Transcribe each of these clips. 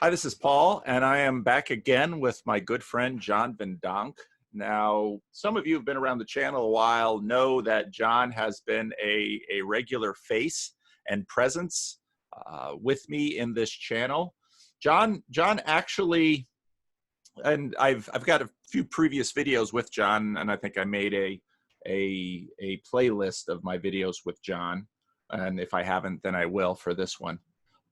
Hi, this is Paul, and I am back again with my good friend, John Vandonk. Now, some of you who've been around the channel a while know that John has been a regular face and presence with me in this channel. John actually, and I've got a few previous videos with John, and I think I made a playlist of my videos with John. And if I haven't, then I will for this one.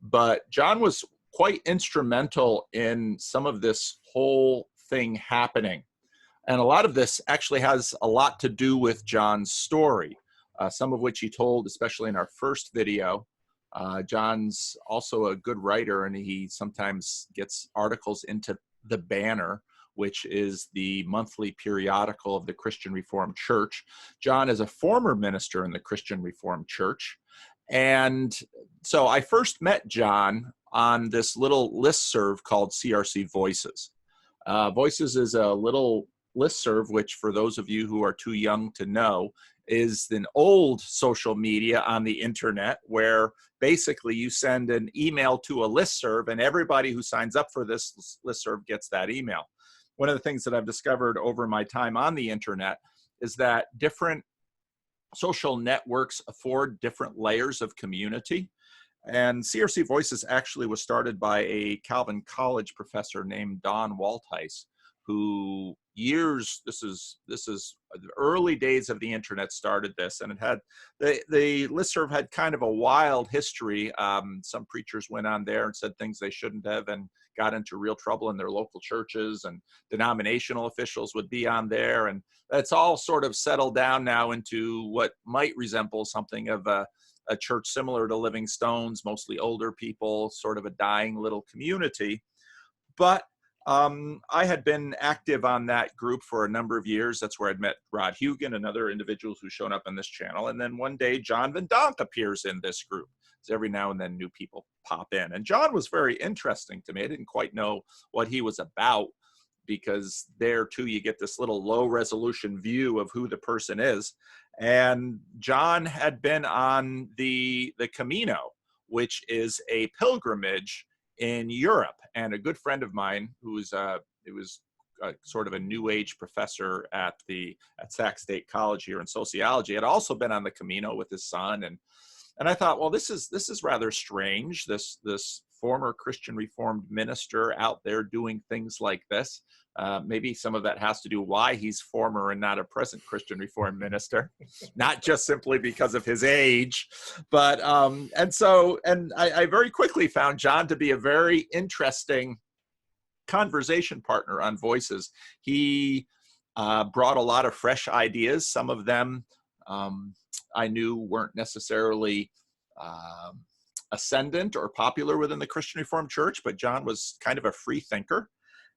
But John was quite instrumental in some of this whole thing happening. And a lot of this actually has a lot to do with John's story, some of which he told, especially in our first video. John's also a good writer, and he sometimes gets articles into the Banner, which is the monthly periodical of the Christian Reformed Church. John is a former minister in the Christian Reformed Church. And so I first met John on this little listserv called CRC Voices. Voices is a little listserv, which for those of you who are too young to know, is an old social media on the internet where basically you send an email to a listserv and everybody who signs up for this listserv gets that email. One of the things that I've discovered over my time on the internet is that different social networks afford different layers of community. And CRC Voices actually was started by a Calvin College professor named Don Waltice, who this is the early days of the internet started this, and it had the listserv had kind of a wild history. Some preachers went on there and said things they shouldn't have and got into real trouble in their local churches, and denominational officials would be on there, and it's all sort of settled down now into what might resemble something of a church similar to Living Stones, mostly older people, sort of a dying little community. But I had been active on that group for a number of years. That's where I'd met Rod Hugan and other individuals who've shown up on this channel. And then one day, John Vandonk appears in this group. So every now and then new people pop in. And John was very interesting to me. I didn't quite know what he was about, because there too you get this little low resolution view of who the person is. And John had been on the Camino, which is a pilgrimage in Europe. And a good friend of mine who's sort of a new age professor at Sac State College here in sociology had also been on the Camino with his son. And I thought, well, this is rather strange. This former Christian Reformed minister out there doing things like this. Maybe some of that has to do why he's former and not a present Christian Reformed minister, not just simply because of his age. But and I very quickly found John to be a very interesting conversation partner on Voices. He brought a lot of fresh ideas. Some of them I knew weren't necessarily ascendant or popular within the Christian Reformed Church, but John was kind of a free thinker.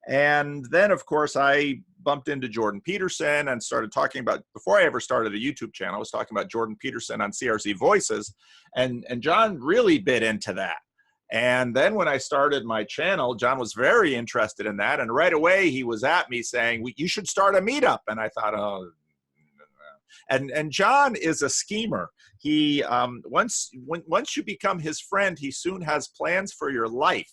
And then, of course, I bumped into Jordan Peterson and started talking about, before I ever started a YouTube channel, I was talking about Jordan Peterson on CRC Voices, and John really bit into that. And then when I started my channel, John was very interested in that, and right away he was at me saying, you should start a meetup. And I thought, oh. And John is a schemer. He once you become his friend, he soon has plans for your life.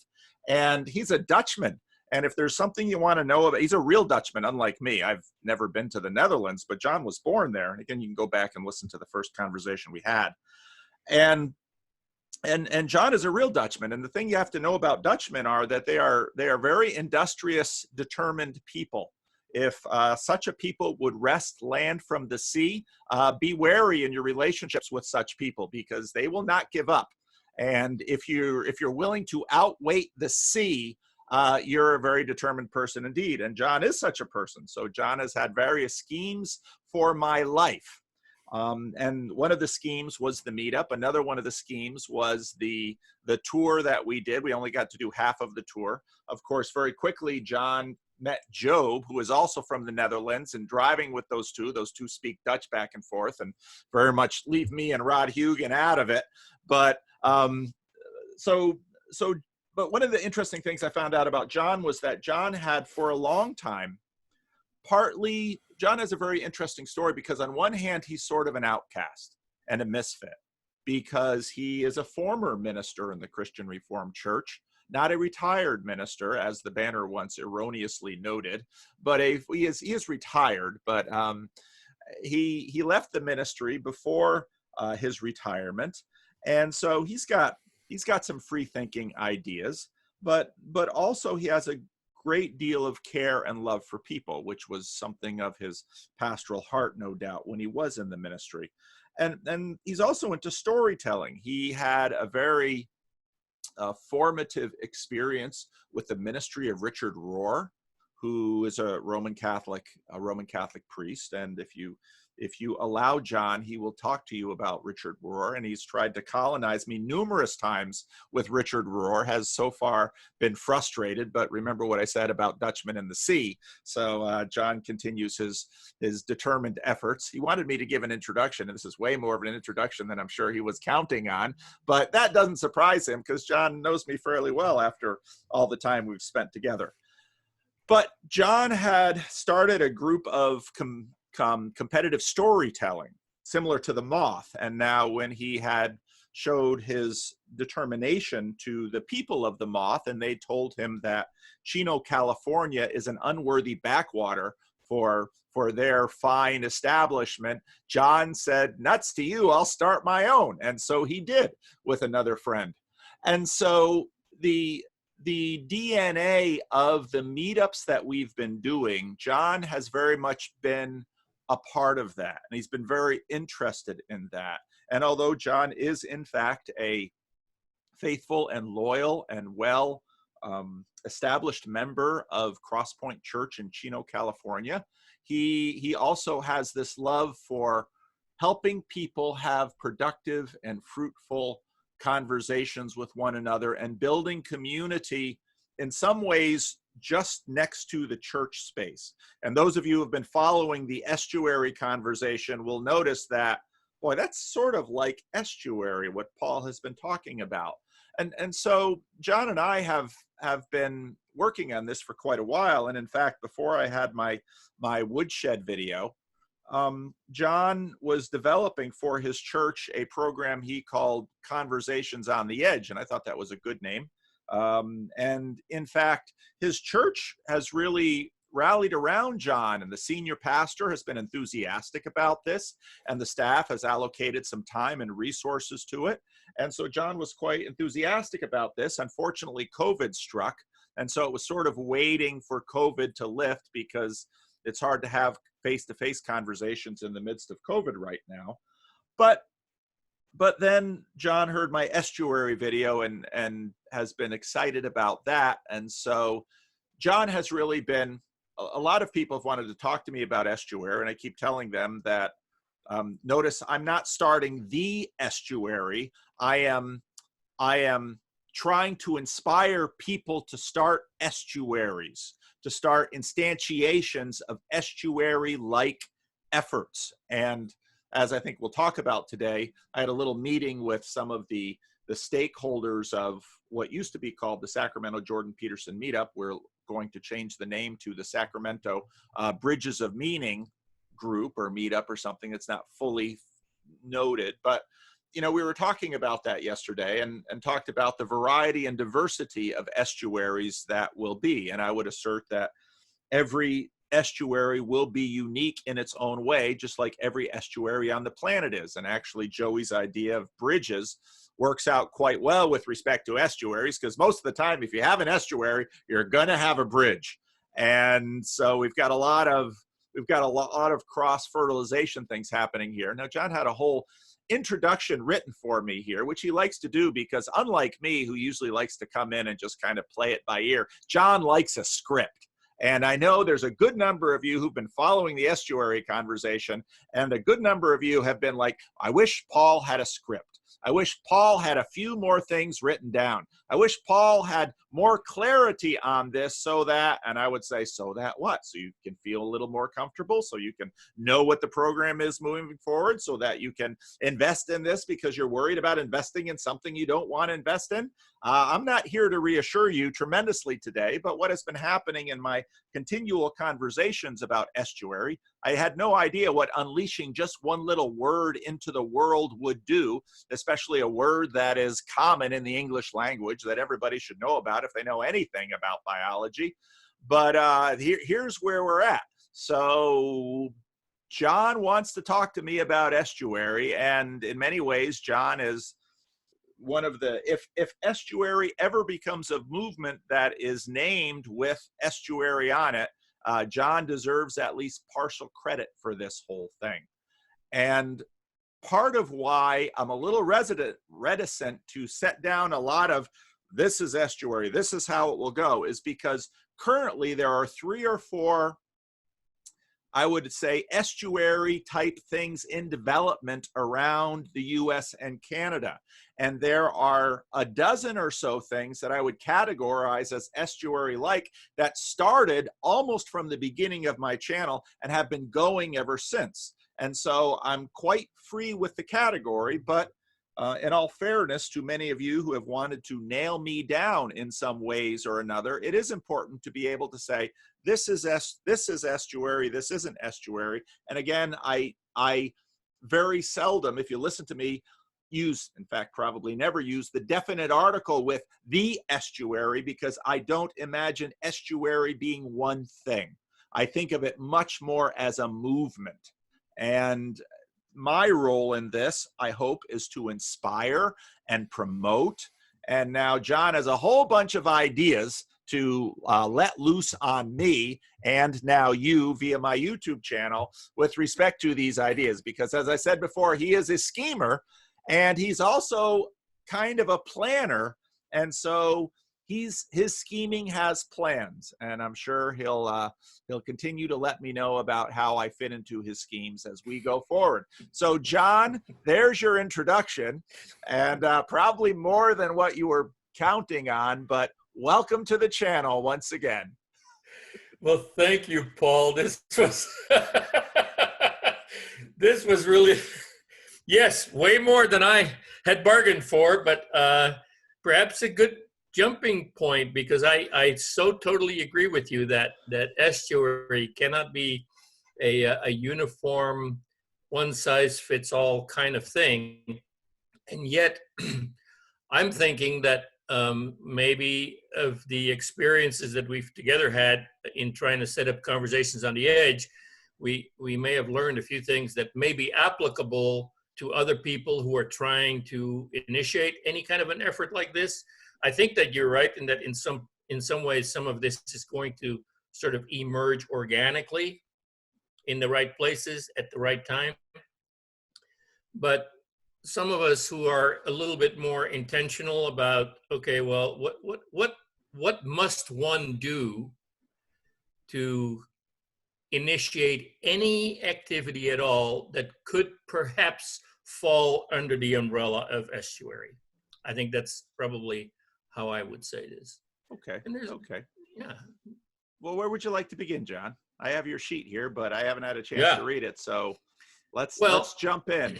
And he's a Dutchman. And if there's something you want to know about, he's a real Dutchman, unlike me. I've never been to the Netherlands, but John was born there. And again, you can go back and listen to the first conversation we had. And John is a real Dutchman. And the thing you have to know about Dutchmen are that they are very industrious, determined people. If such a people would wrest land from the sea, be wary in your relationships with such people, because they will not give up. And if you're willing to outweight the sea, you're a very determined person indeed. And John is such a person. So John has had various schemes for my life. And one of the schemes was the meetup. Another one of the schemes was the tour that we did. We only got to do half of the tour. Of course, very quickly, John met Job, who is also from the Netherlands, and driving with those two speak Dutch back and forth and very much leave me and Rod Hugan out of it. But but one of the interesting things I found out about John was that John had, for a long time, John has a very interesting story, because on one hand, he's sort of an outcast and a misfit, because he is a former minister in the Christian Reformed Church, not a retired minister, as the banner once erroneously noted, but he is retired, but he left the ministry before his retirement, and so he's got some free thinking ideas, but also he has a great deal of care and love for people, which was something of his pastoral heart, no doubt, when he was in the ministry. And he's also into storytelling. He had a very formative experience with the ministry of Richard Rohr, who is a Roman Catholic priest. And if you allow John, he will talk to you about Richard Rohr, and he's tried to colonize me numerous times with Richard Rohr, has so far been frustrated, but remember what I said about Dutchmen in the sea. So John continues his determined efforts. He wanted me to give an introduction, and this is way more of an introduction than I'm sure he was counting on, but that doesn't surprise him because John knows me fairly well after all the time we've spent together. But John had started a group of competitive storytelling, similar to the Moth. And now when he had showed his determination to the people of the Moth, and they told him that Chino, California is an unworthy backwater for their fine establishment, John said, "Nuts to you, I'll start my own." And so he did with another friend. And so the DNA of the meetups that we've been doing, John has very much been a part of that, and he's been very interested in that. And although John is in fact a faithful and loyal and well established member of Crosspoint Church in Chino, California, he also has this love for helping people have productive and fruitful conversations with one another and building community in some ways just next to the church space. And those of you who have been following the Estuary conversation will notice that, boy, that's sort of like Estuary, what Paul has been talking about. And so John and I have been working on this for quite a while. And in fact, before I had my woodshed video, John was developing for his church a program he called Conversations on the Edge, and I thought that was a good name. And in fact, his church has really rallied around John, and the senior pastor has been enthusiastic about this, and the staff has allocated some time and resources to it. And so John was quite enthusiastic about this. Unfortunately, COVID struck, and so it was sort of waiting for COVID to lift because it's hard to have face-to-face conversations in the midst of COVID right now. But then John heard my Estuary video and has been excited about that. And so John has really been, a lot of people have wanted to talk to me about Estuary, and I keep telling them that, notice I'm not starting the Estuary. I am trying to inspire people to start estuaries, to start instantiations of estuary-like efforts. And as I think we'll talk about today, I had a little meeting with some of the stakeholders of what used to be called the Sacramento Jordan Peterson Meetup. We're going to change the name to the Sacramento Bridges of Meaning group or meetup or something. It's not fully noted, but you know, we were talking about that yesterday and talked about the variety and diversity of estuaries that will be. And I would assert that every estuary will be unique in its own way, just like every estuary on the planet is. And actually, Joey's idea of bridges works out quite well with respect to estuaries, because most of the time, if you have an estuary, you're going to have a bridge. And so we've got a lot of cross-fertilization things happening here. Now, John had a whole introduction written for me here, which he likes to do because unlike me, who usually likes to come in and just kind of play it by ear, John likes a script. And I know there's a good number of you who've been following the Estuary conversation, and a good number of you have been like, I wish Paul had a script. I wish Paul had a few more things written down. I wish Paul had more clarity on this so that, and I would say, so that what? So you can feel a little more comfortable, so you can know what the program is moving forward, so that you can invest in this because you're worried about investing in something you don't want to invest in. I'm not here to reassure you tremendously today, but what has been happening in my continual conversations about estuary, I had no idea what unleashing just one little word into the world would do, especially a word that is common in the English language that everybody should know about if they know anything about biology. But here's where we're at. So John wants to talk to me about estuary, and in many ways, John is one of the, if estuary ever becomes a movement that is named with estuary on it, John deserves at least partial credit for this whole thing. And part of why I'm a little reticent to set down a lot of this is estuary, this is how it will go, is because currently there are 3 or 4, I would say, estuary type things in development around the US and Canada. And there are a dozen or so things that I would categorize as estuary-like that started almost from the beginning of my channel and have been going ever since. And so I'm quite free with the category, but in all fairness to many of you who have wanted to nail me down in some ways or another, it is important to be able to say, this is estuary, this isn't estuary. And again, I very seldom, if you listen to me, use, in fact, probably never use the definite article with the estuary, because I don't imagine estuary being one thing. I think of it much more as a movement. And my role in this, I hope, is to inspire and promote. And now John has a whole bunch of ideas to let loose on me and now you via my YouTube channel with respect to these ideas. Because as I said before, he is a schemer and he's also kind of a planner. And so his scheming has plans, and I'm sure he'll continue to let me know about how I fit into his schemes as we go forward. So John, there's your introduction, and probably more than what you were counting on, but welcome to the channel once again. Well, thank you, Paul. This was really, yes, way more than I had bargained for, but perhaps a good jumping point, because I so totally agree with you that estuary cannot be a uniform, one-size-fits-all kind of thing. And yet, I'm thinking that maybe of the experiences that we've together had in trying to set up conversations on the edge, we may have learned a few things that may be applicable to other people who are trying to initiate any kind of an effort like this. I think that you're right in that in some ways, some of this is going to sort of emerge organically in the right places at the right time. But some of us who are a little bit more intentional about, okay, well, what must one do to initiate any activity at all that could perhaps fall under the umbrella of estuary? I think that's probably how I would say this. Okay. And there's, okay. Yeah. Well, where would you like to begin, John? I have your sheet here, but I haven't had a chance to read it. So let's jump in.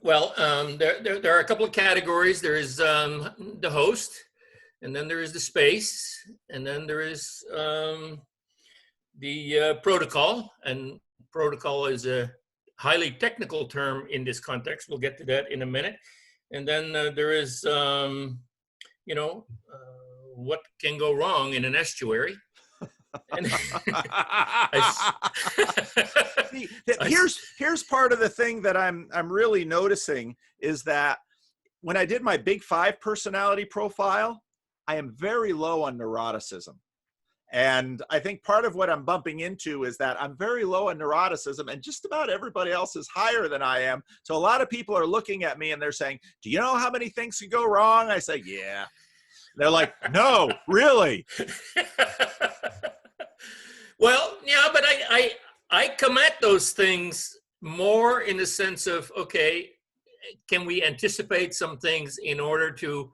Well, there are a couple of categories. There is the host, and then there is the space, and then there is the protocol. And protocol is a highly technical term in this context. We'll get to that in a minute. And then there is, what can go wrong in an estuary. And See, here's part of the thing that I'm really noticing is that when I did my Big 5 personality profile, I am very low on neuroticism. And I think part of what I'm bumping into is that I'm very low on neuroticism, and just about everybody else is higher than I am. So a lot of people are looking at me and they're saying, do you know how many things could go wrong? I say, yeah. They're like, no, really? Well, yeah, but I come at those things more in the sense of, okay, can we anticipate some things in order to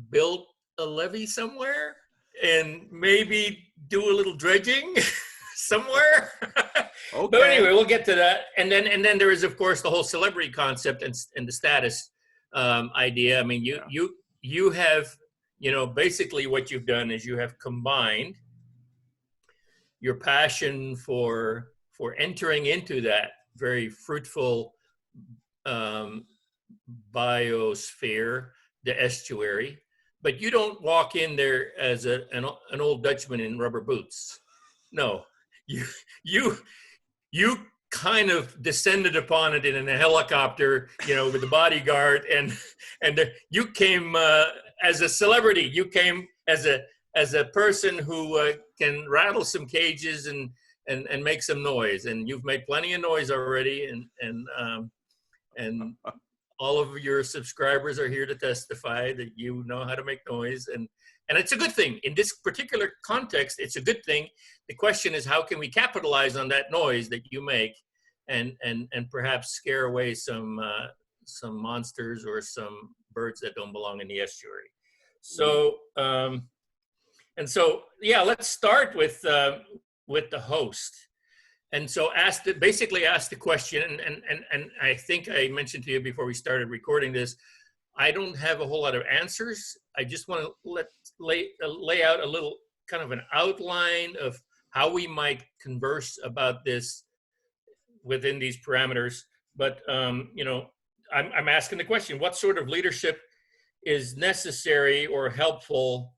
build a levee somewhere and maybe do a little dredging somewhere? Okay. But anyway, we'll get to that. And then there is, of course, the whole celebrity concept and the status idea. I mean, you have, basically what you've done is you have combined your passion for entering into that very fruitful biosphere, the estuary, but you don't walk in there as an old Dutchman in rubber boots. No, you kind of descended upon it in a helicopter, with the bodyguard, and you came as a celebrity. You came as a person who can rattle some cages and make some noise, and you've made plenty of noise already, and all of your subscribers are here to testify that you know how to make noise, and it's a good thing. In this particular context, it's a good thing. The question is, how can we capitalize on that noise that you make and perhaps scare away some monsters or some birds that don't belong in the estuary? So, let's start with the host. And so basically ask the question, and I think I mentioned to you before we started recording this, I don't have a whole lot of answers. I just want to lay out a little kind of an outline of how we might converse about this within these parameters. But, I'm asking the question, what sort of leadership is necessary or helpful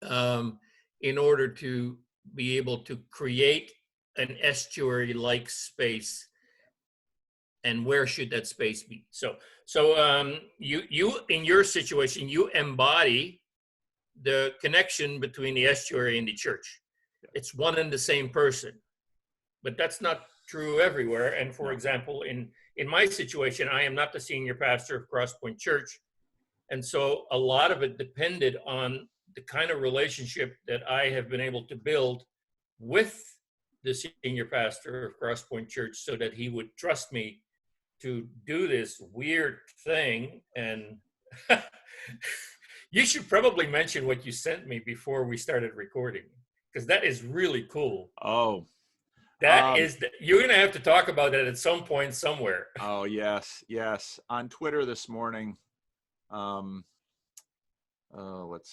in order to be able to create an estuary-like space, and where should that space be? So you in your situation, you embody the connection between the estuary and the church. It's one and the same person, but that's not true everywhere. And for example, in my situation, I am not the senior pastor of Cross Point Church, and so a lot of it depended on the kind of relationship that I have been able to build with the senior pastor of Cross Point Church, so that he would trust me to do this weird thing. And you should probably mention what you sent me before we started recording, because that is really cool. Oh, you're going to have to talk about that at some point somewhere. Oh, yes. On Twitter this morning, let's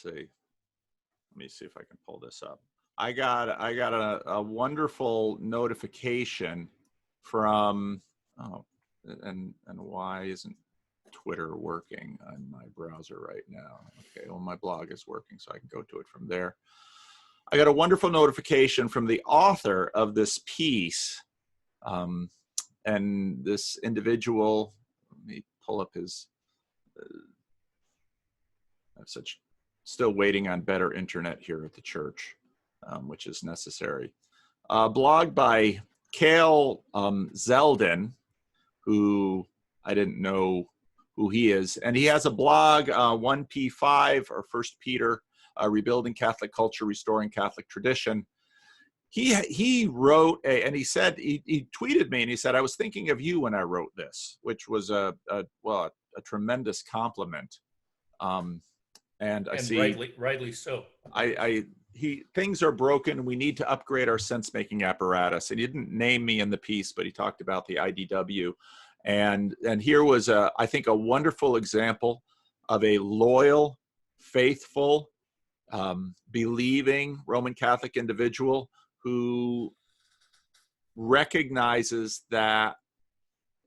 see. Let me see if I can pull this up. I got a wonderful notification from, and why isn't Twitter working on my browser right now? Okay, well, my blog is working, so I can go to it from there. I got a wonderful notification from the author of this piece, and this individual, let me pull up his, still waiting on better internet here at the church. Which is necessary. Blog by Cale Zeldin, who I didn't know who he is. And he has a blog, 1P5, or First Peter, Rebuilding Catholic Culture, Restoring Catholic Tradition. He wrote, and he said, he tweeted me and he said, I was thinking of you when I wrote this, which was a tremendous compliment. And I see rightly so. Things are broken. We need to upgrade our sense-making apparatus. And he didn't name me in the piece, but he talked about the IDW. And here was, I think, a wonderful example of a loyal, faithful, believing Roman Catholic individual who recognizes that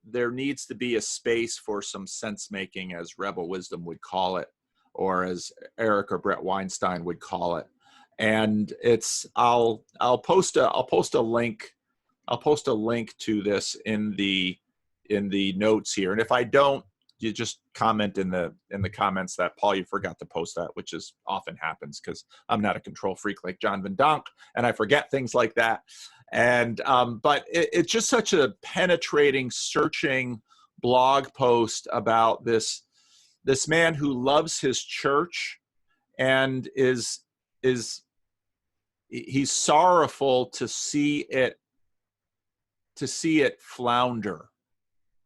there needs to be a space for some sense-making, as Rebel Wisdom would call it, or as Eric or Brett Weinstein would call it. And I'll post a link to this in the notes here. And if I don't, you just comment in the comments that, Paul, you forgot to post that, which is often happens because I'm not a control freak like John Vandonk, and I forget things like that. And but it's just such a penetrating, searching blog post about this man who loves his church and he's sorrowful to see it flounder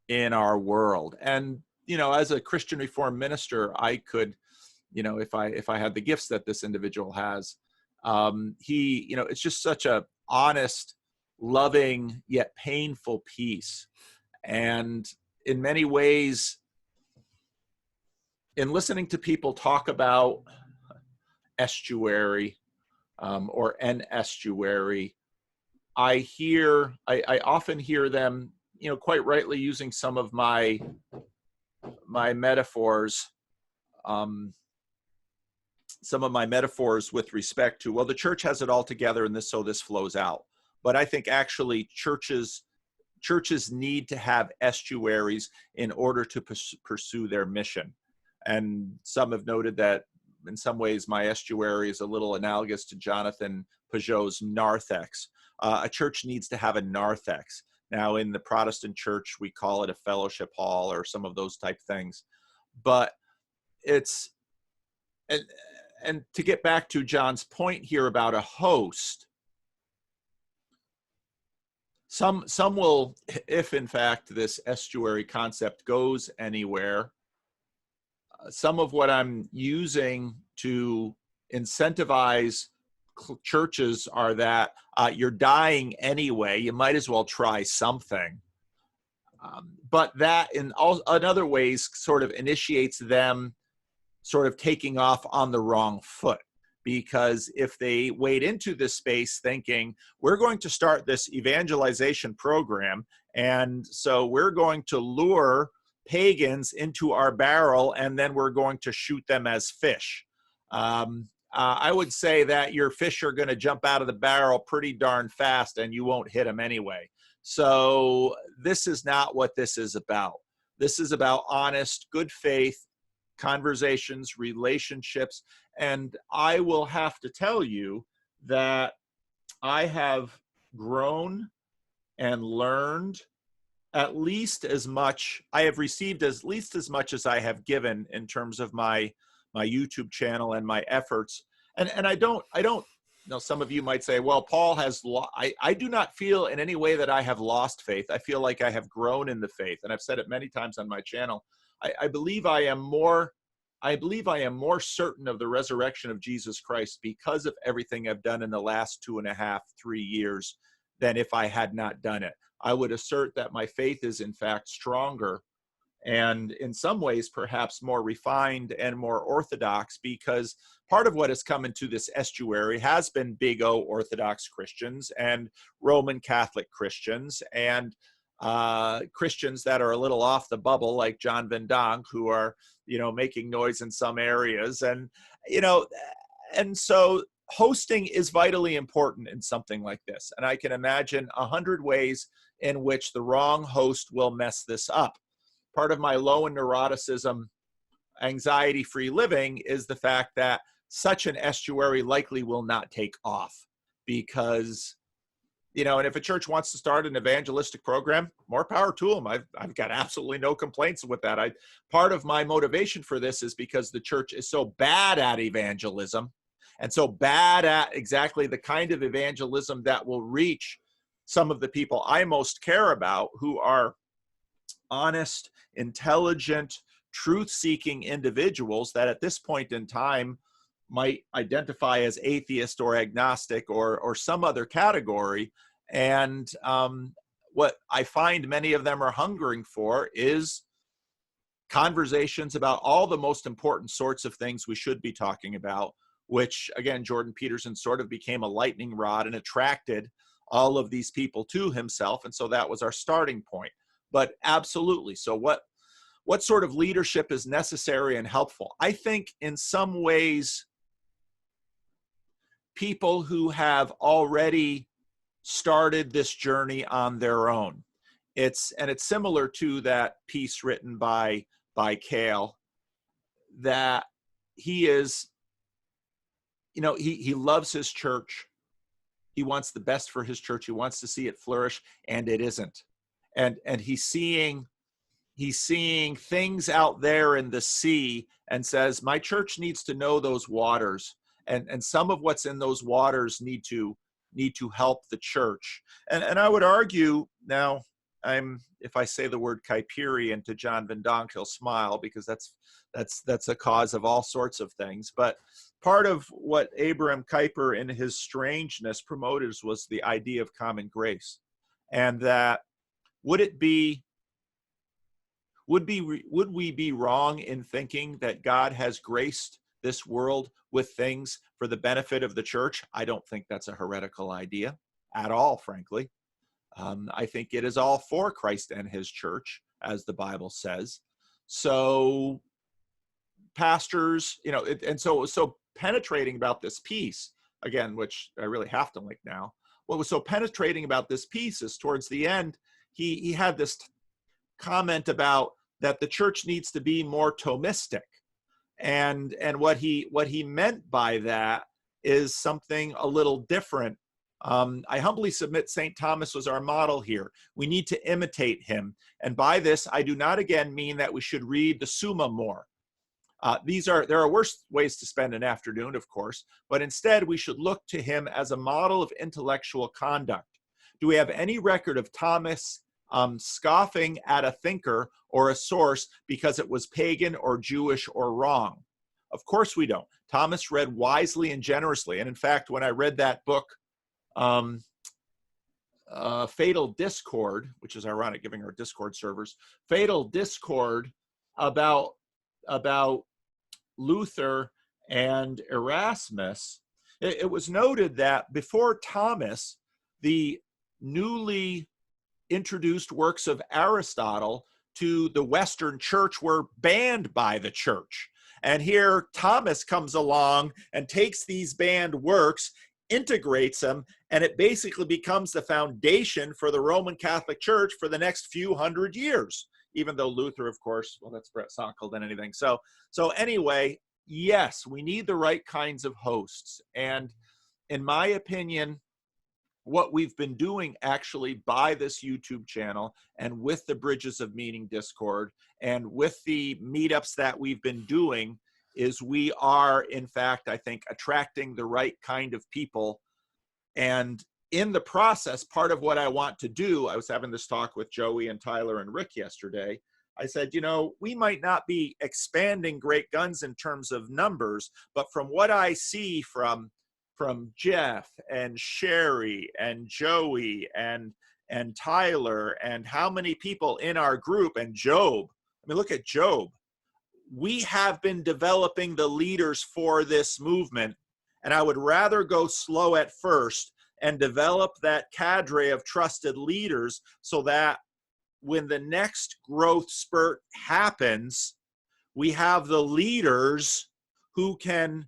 in our world. And as a Christian Reformed minister, I could, if I had the gifts that this individual has, it's just such a honest, loving yet painful piece. And in many ways, in listening to people talk about estuary or an estuary, I often hear them, quite rightly using some of my metaphors, um, with respect to, well, the church has it all together and so this flows out. But I think actually churches need to have estuaries in order to pursue their mission. And some have noted that in some ways my estuary is a little analogous to Jonathan Peugeot's narthex. A church needs to have a narthex. Now, in the Protestant church, we call it a fellowship hall or some of those type things. But it's, and to get back to John's point here about a host, some will, if in fact this estuary concept goes anywhere, some of what I'm using to incentivize churches are that you're dying anyway, you might as well try something. But that in other ways sort of initiates them sort of taking off on the wrong foot. Because if they wade into this space thinking, we're going to start this evangelization program, and so we're going to lure pagans into our barrel, and then we're going to shoot them as fish. I would say that your fish are going to jump out of the barrel pretty darn fast, and you won't hit them anyway. So this is not what this is about. This is about honest, good faith conversations, relationships. And I will have to tell you that I have grown and learned at least as much. I have received at least as much as I have given in terms of my YouTube channel and my efforts. And I don't, some of you might say, well, Paul has, I do not feel in any way that I have lost faith. I feel like I have grown in the faith. And I've said it many times on my channel. I believe I am more certain of the resurrection of Jesus Christ because of everything I've done in the last 2.5, 3 years than if I had not done it. I would assert that my faith is in fact stronger and in some ways perhaps more refined and more orthodox, because part of what has come into this estuary has been big O Orthodox Christians and Roman Catholic Christians and Christians that are a little off the bubble, like John Vandonk, who are, making noise in some areas. And, and so hosting is vitally important in something like this. And I can imagine 100 ways in which the wrong host will mess this up. Part of my low in neuroticism, anxiety-free living is the fact that such an estuary likely will not take off because, and if a church wants to start an evangelistic program, more power to them. I've got absolutely no complaints with that. Part of my motivation for this is because the church is so bad at evangelism and so bad at exactly the kind of evangelism that will reach some of the people I most care about, who are honest, intelligent, truth-seeking individuals that at this point in time might identify as atheist or agnostic or some other category. And what I find many of them are hungering for is conversations about all the most important sorts of things we should be talking about, which, again, Jordan Peterson sort of became a lightning rod and attracted all of these people to himself. And so that was our starting point. But absolutely. So what sort of leadership is necessary and helpful? I think in some ways, people who have already started this journey on their own. It's similar to that piece written by Cale, that he is, he loves his church. He wants the best for his church. He wants to see it flourish, and it isn't. And he's seeing things out there in the sea and says, my church needs to know those waters. And some of what's in those waters need to help the church. And I would argue, now if I say the word Kuiperian to John Vandonk, he'll smile, because that's a cause of all sorts of things. But part of what Abraham Kuyper in his Strangeness promoted was the idea of common grace. And that would it be Would we be wrong in thinking that God has graced this world with things for the benefit of the church? I don't think that's a heretical idea at all, frankly. I think it is all for Christ and his church, as the Bible says. So pastors, and so penetrating about this piece, again, which I really have to link now, what was so penetrating about this piece is towards the end, he had this comment about that the church needs to be more Thomistic. And what he meant by that is something a little different. I humbly submit St. Thomas was our model here. We need to imitate him. And by this, I do not again mean that we should read the Summa more. There are worse ways to spend an afternoon, of course, but instead we should look to him as a model of intellectual conduct. Do we have any record of Thomas scoffing at a thinker or a source because it was pagan or Jewish or wrong? Of course we don't. Thomas read wisely and generously. And in fact, when I read that book, Fatal Discord, which is ironic giving our Discord servers, Fatal Discord about Luther and Erasmus, it was noted that before Thomas, the newly introduced works of Aristotle to the Western church were banned by the church. And here Thomas comes along and takes these banned works, integrates them, and it basically becomes the foundation for the Roman Catholic Church for the next few hundred years. Even though Luther, of course, well, that's Brett Sockel than anything. So anyway, yes, we need the right kinds of hosts. And in my opinion, what we've been doing actually by this YouTube channel and with the Bridges of Meaning Discord and with the meetups that we've been doing is we are, in fact, I think, attracting the right kind of people. And in the process, part of what I want to do, I was having this talk with Joey and Tyler and Rick yesterday. I said, we might not be expanding great guns in terms of numbers, but from what I see from Jeff and Sherry and Joey and Tyler and how many people in our group and Job, I mean, look at Job. We have been developing the leaders for this movement, and I would rather go slow at first and develop that cadre of trusted leaders so that when the next growth spurt happens, we have the leaders who can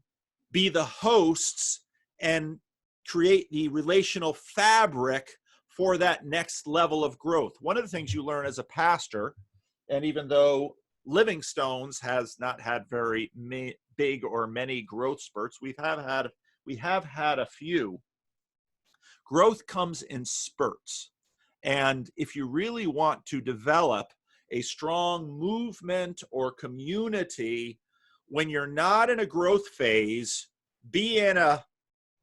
be the hosts and create the relational fabric for that next level of growth. One of the things you learn as a pastor, and even though Living Stones has not had very big or many growth spurts, we have had a few. Growth comes in spurts. And if you really want to develop a strong movement or community, when you're not in a growth phase, be in a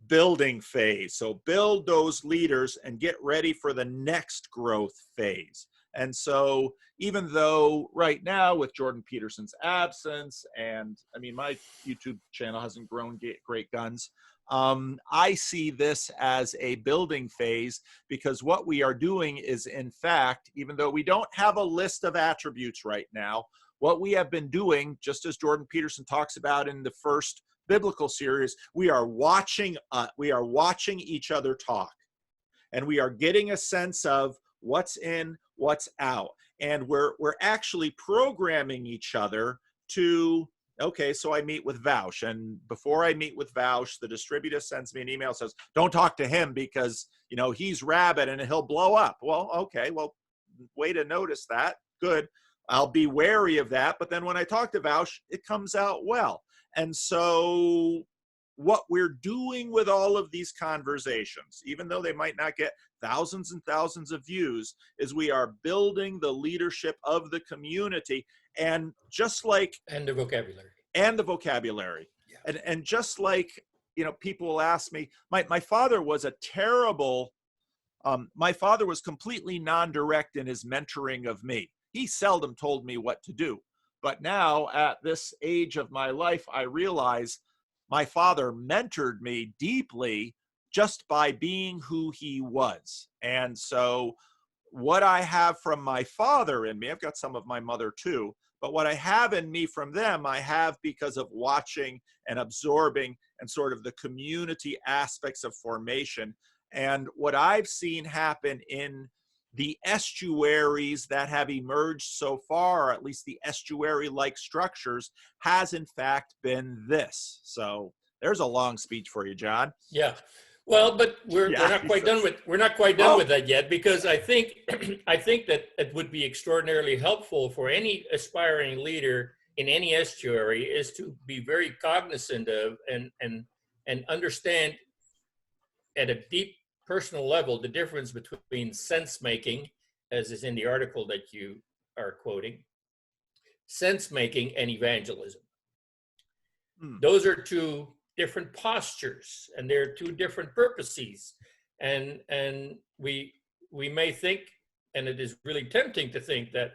building phase. So build those leaders and get ready for the next growth phase. And so even though right now with Jordan Peterson's absence, and I mean, my YouTube channel hasn't grown great guns, I see this as a building phase, because what we are doing is, in fact, even though we don't have a list of attributes right now, what we have been doing, just as Jordan Peterson talks about in the first biblical series, we are watching each other talk, and we are getting a sense of what's in, what's out, and we're actually programming each other to, okay, so I meet with Vaush, and before I meet with Vaush, the distributor sends me an email, says, don't talk to him because, he's rabid and he'll blow up. Well, okay, well, way to notice that. Good. I'll be wary of that. But then when I talk to Vaush, it comes out well. And so what we're doing with all of these conversations, even though they might not get thousands and thousands of views, is we are building the leadership of the community. And just like... And the vocabulary. Yeah. And just like, people will ask me, my father was a terrible, my father was completely non-direct in his mentoring of me. He seldom told me what to do. But now at this age of my life, I realize my father mentored me deeply just by being who he was. And so what I have from my father in me, I've got some of my mother too, but what I have in me from them, I have because of watching and absorbing and sort of the community aspects of formation. And what I've seen happen in the estuaries that have emerged so far, or at least the estuary-like structures, has in fact been this. So there's a long speech for you, John. Yeah. Well, but we're not quite done with that yet, because I think I think that it would be extraordinarily helpful for any aspiring leader in any estuary is to be very cognizant of and understand at a deep personal level the difference between sense making, as is in the article that you are quoting, sense making and evangelism. Those are two different postures, and there are two different purposes, and we may think, and it is really tempting to think, that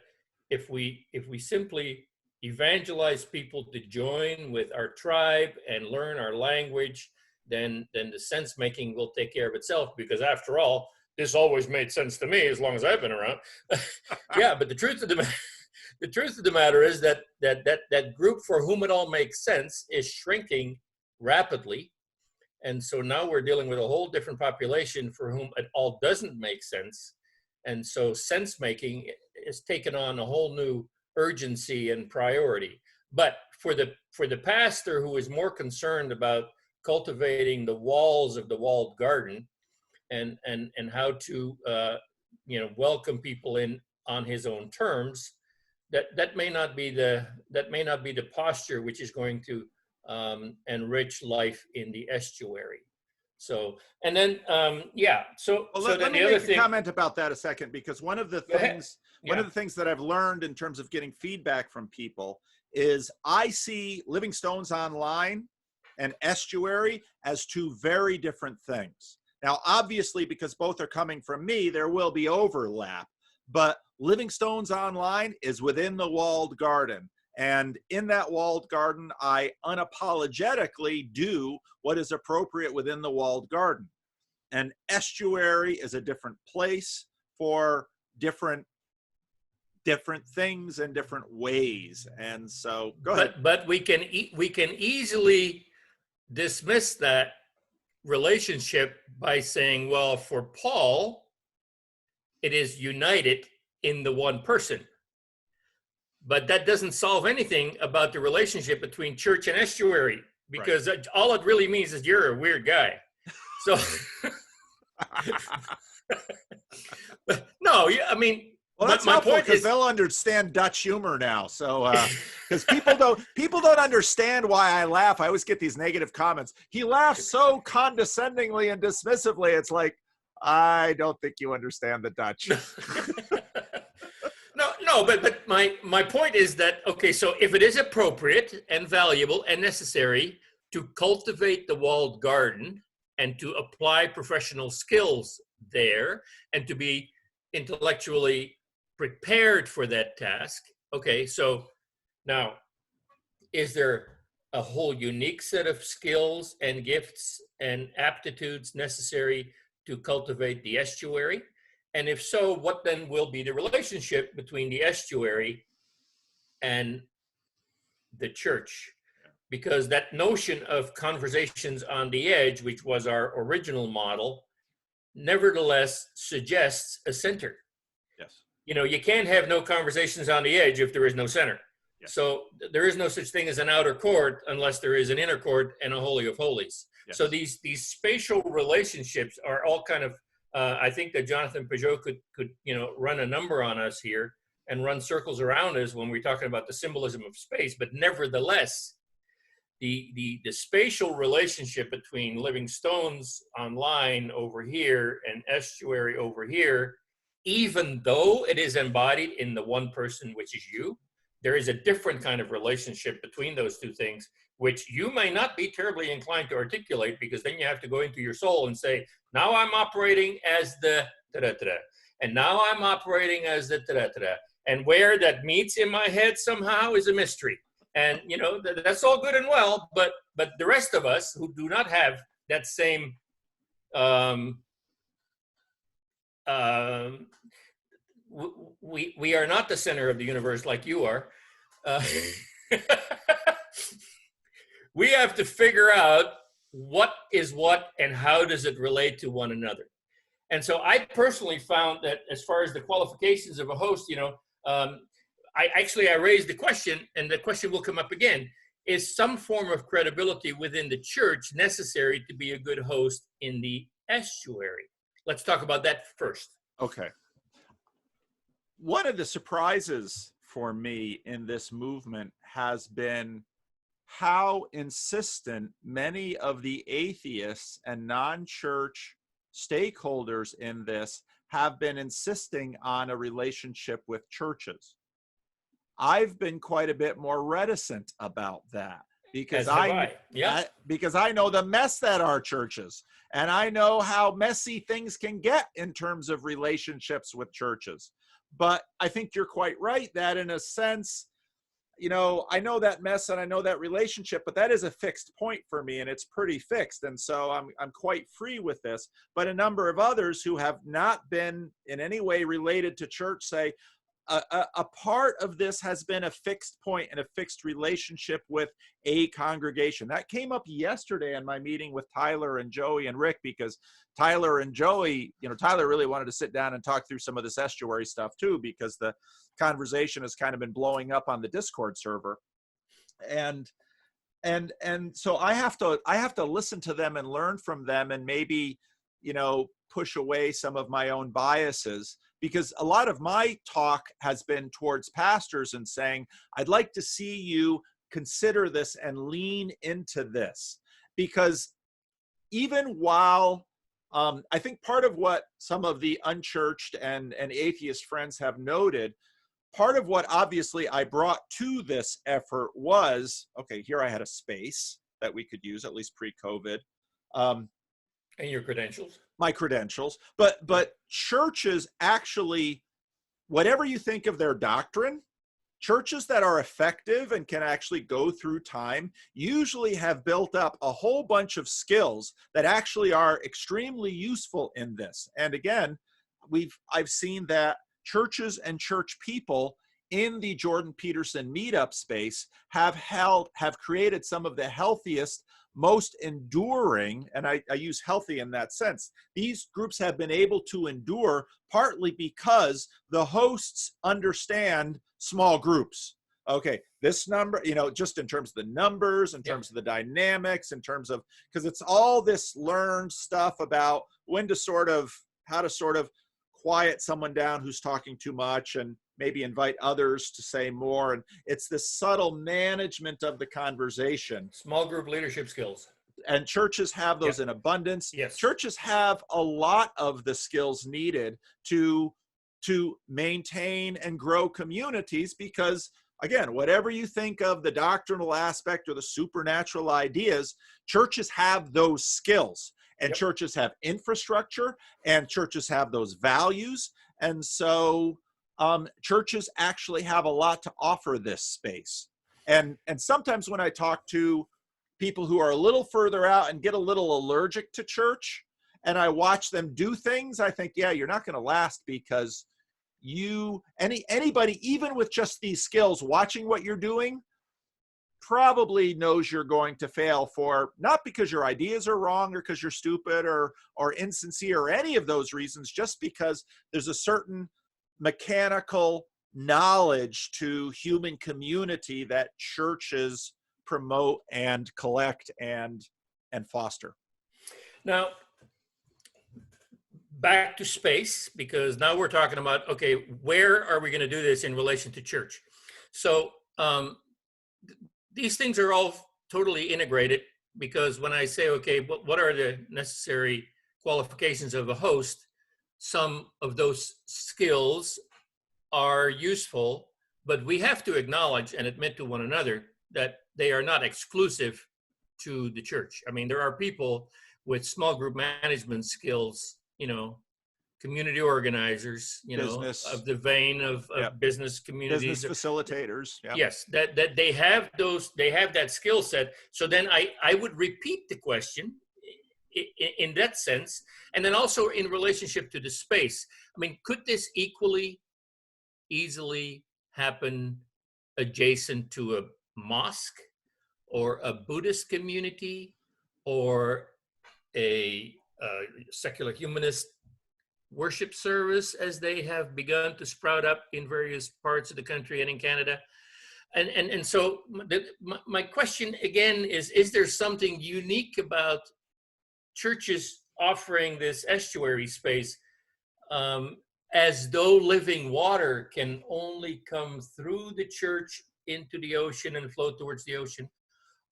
if we simply evangelize people to join with our tribe and learn our language, then the sense making will take care of itself, because after all, this always made sense to me as long as I've been around. Yeah, but the truth of the matter is that group for whom it all makes sense is shrinking rapidly, and so now we're dealing with a whole different population for whom it all doesn't make sense, and so sense making is taken on a whole new urgency and priority. But for the pastor who is more concerned about cultivating the walls of the walled garden and how to welcome people in on his own terms, that may not be the posture which is going to enrich life in the estuary. So, and then let me make a comment about that a second, because one of the things that I've learned in terms of getting feedback from people is I see Living Stones Online and estuary as two very different things. Now, obviously, because both are coming from me, there will be overlap, but Living Stones Online is within the walled garden. And in that walled garden, I unapologetically do what is appropriate within the walled garden. And estuary is a different place for different things and different ways. And so, go ahead. But we can easily dismiss that relationship by saying, well, for Paul, it is united in the one person. But that doesn't solve anything about the relationship between church and estuary, because all it really means is you're a weird guy. So, no, I mean, well, that's my point, because they'll understand Dutch humor now. So, because people don't understand why I laugh. I always get these negative comments. He laughs so condescendingly and dismissively. It's like, I don't think you understand the Dutch. No, but my point is that, okay, so if it is appropriate and valuable and necessary to cultivate the walled garden and to apply professional skills there and to be intellectually prepared for that task, okay, so now, is there a whole unique set of skills and gifts and aptitudes necessary to cultivate the estuary? And if so, what then will be the relationship between the estuary and the church? Because that notion of conversations on the edge, which was our original model, nevertheless suggests a center. Yes. You know, you can't have no conversations on the edge if there is no center. Yes. So there is no such thing as an outer court unless there is an inner court and a holy of holies. Yes. So these spatial relationships are all kind of, I think that Jonathan Peugeot could run a number on us here and run circles around us when we're talking about the symbolism of space. But nevertheless, the spatial relationship between Living Stones Online over here and estuary over here, even though it is embodied in the one person, which is you, there is a different kind of relationship between those two things, which you may not be terribly inclined to articulate, because then you have to go into your soul and say, now I'm operating as the da-da-da-da, and now I'm operating as the da-da-da-da. And where that meets in my head somehow is a mystery. And, you know, that's all good and well, but the rest of us who do not have that same we are not the center of the universe like you are. We have to figure out what is what and how does it relate to one another. And so I personally found that as far as the qualifications of a host, I raised the question, and the question will come up again: is some form of credibility within the church necessary to be a good host in the estuary? Let's talk about that first. Okay. One of the surprises for me in this movement has been how insistent many of the atheists and non-church stakeholders in this have been insisting on a relationship with churches. I've been quite a bit more reticent about that because because I know the mess that are churches, and I know how messy things can get in terms of relationships with churches. But I think you're quite right that in a sense, I know that mess and I know that relationship, but that is a fixed point for me, and it's pretty fixed. And so I'm quite free with this. But a number of others who have not been in any way related to church say, a part of this has been a fixed point and a fixed relationship with a congregation. That came up yesterday in my meeting with Tyler and Joey and Rick, because Tyler and Joey, Tyler really wanted to sit down and talk through some of this estuary stuff too, because the conversation has kind of been blowing up on the Discord server. And so I have to listen to them and learn from them, and maybe, push away some of my own biases, because a lot of my talk has been towards pastors and saying, I'd like to see you consider this and lean into this. Because even while I think part of what some of the unchurched and atheist friends have noted, part of what obviously I brought to this effort was, okay, here I had a space that we could use, at least pre-COVID. And your credentials? My credentials. But churches actually, whatever you think of their doctrine, churches that are effective and can actually go through time usually have built up a whole bunch of skills that actually are extremely useful in this. And again, I've seen that churches and church people in the Jordan Peterson meetup space have created some of the healthiest, most enduring, and I use healthy in that sense. These groups have been able to endure partly because the hosts understand small groups. Okay, this number, just in terms of the numbers, in terms of the dynamics, in terms of, because it's all this learned stuff about how to sort of quiet someone down who's talking too much, and maybe invite others to say more. And it's this subtle management of the conversation. Small group leadership skills. And churches have those in abundance. Yes. Churches have a lot of the skills needed to maintain and grow communities, because again, whatever you think of the doctrinal aspect or the supernatural ideas, churches have those skills, and churches have infrastructure, and churches have those values. And so churches actually have a lot to offer this space. And sometimes when I talk to people who are a little further out and get a little allergic to church, and I watch them do things, I think, yeah, you're not going to last, because anybody, even with just these skills, watching what you're doing, probably knows you're going to fail, for not because your ideas are wrong or because you're stupid or insincere or any of those reasons, just because there's a certain mechanical knowledge to human community that churches promote and collect and foster. Now, back to space, because now we're talking about, okay, where are we going to do this in relation to church? So these things are all totally integrated, because when I say, okay, what are the necessary qualifications of a host, some of those skills are useful, but we have to acknowledge and admit to one another that they are not exclusive to the church. I mean, there are people with small group management skills, community organizers, business, of the vein of business communities. Business facilitators. Yep. Yes, that they have that skill set. So then I would repeat the question in that sense, and then also in relationship to the space. I mean, could this equally easily happen adjacent to a mosque or a Buddhist community or a secular humanist worship service, as they have begun to sprout up in various parts of the country and in Canada. And so my question again is there something unique about churches offering this estuary space, as though living water can only come through the church into the ocean and flow towards the ocean?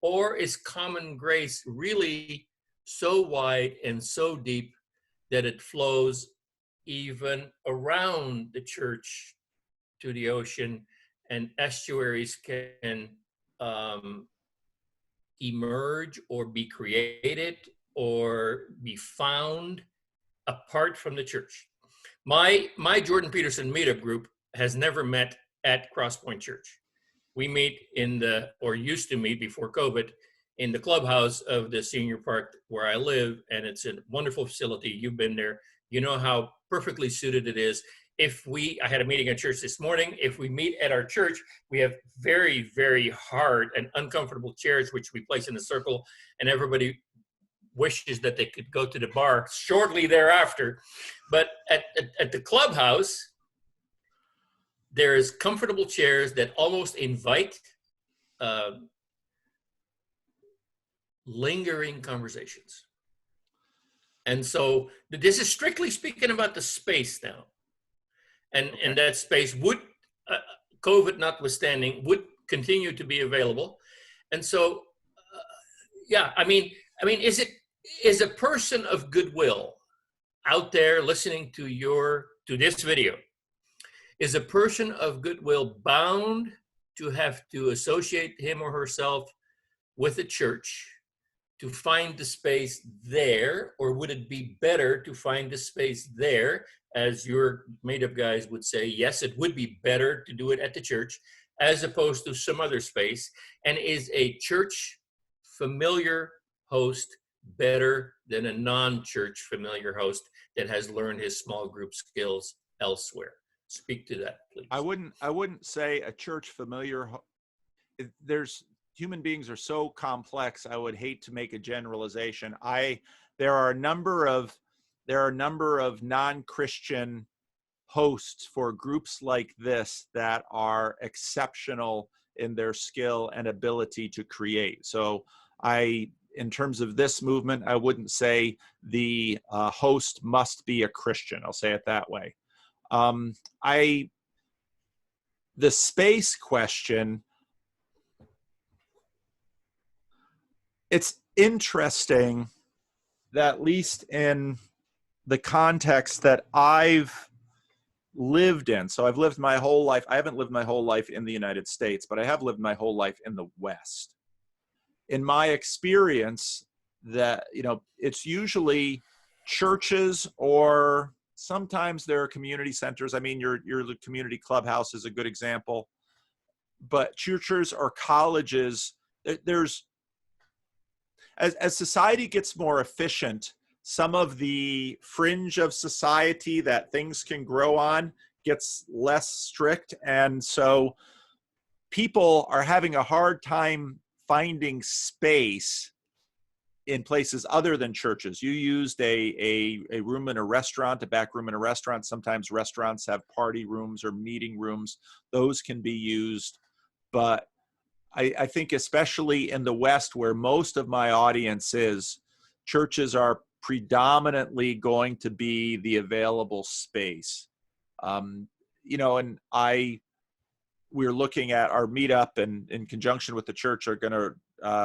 Or is common grace really so wide and so deep that it flows even around the church to the ocean, and estuaries can emerge or be created or be found apart from the church? My Jordan Peterson meetup group has never met at Crosspoint Church. We meet or used to meet before COVID, in the clubhouse of the senior park where I live, and it's a wonderful facility. You've been there. You know how perfectly suited it is. I had a meeting at church this morning. If we meet at our church, we have very, very hard and uncomfortable chairs, which we place in a circle, and everybody wishes that they could go to the bar shortly thereafter. But at the clubhouse, there's comfortable chairs that almost invite lingering conversations. And so this is strictly speaking about the space now. And that space would, COVID notwithstanding, would continue to be available. And so, is a person of goodwill out there listening to this video, is a person of goodwill bound to have to associate him or herself with a church to find the space there? Or would it be better to find the space there, as your meetup guys would say, yes, it would be better to do it at the church as opposed to some other space? And is a church familiar host better than a non-church familiar host that has learned his small group skills elsewhere? Speak to that, please. I wouldn't say a church familiar. Human beings are so complex. I would hate to make a generalization. There are a number of non-Christian hosts for groups like this that are exceptional in their skill and ability to create. So in terms of this movement, I wouldn't say the host must be a Christian. I'll say it that way. The space question, it's interesting that, at least in the context that I've lived in, so I've lived my whole life, I haven't lived my whole life in the United States, but I have lived my whole life in the West. In my experience, that, it's usually churches, or sometimes there are community centers. I mean, your community clubhouse is a good example, but churches or colleges, as society gets more efficient, some of the fringe of society that things can grow on gets less strict. And so people are having a hard time finding space in places other than churches. You used a room in a restaurant, a back room in a restaurant. Sometimes restaurants have party rooms or meeting rooms. Those can be used. But I think especially in the West, where most of my audience is, churches are predominantly going to be the available space. And we're looking at our meetup, and in conjunction with the church are going to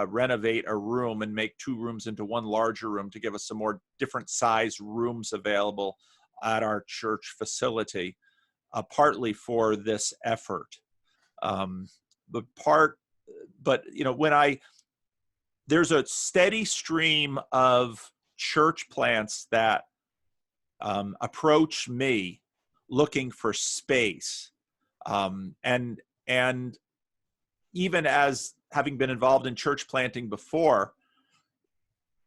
renovate a room and make 2 rooms into one larger room to give us some more different size rooms available at our church facility, partly for this effort. There's a steady stream of church plants that approach me looking for space. And even as having been involved in church planting before,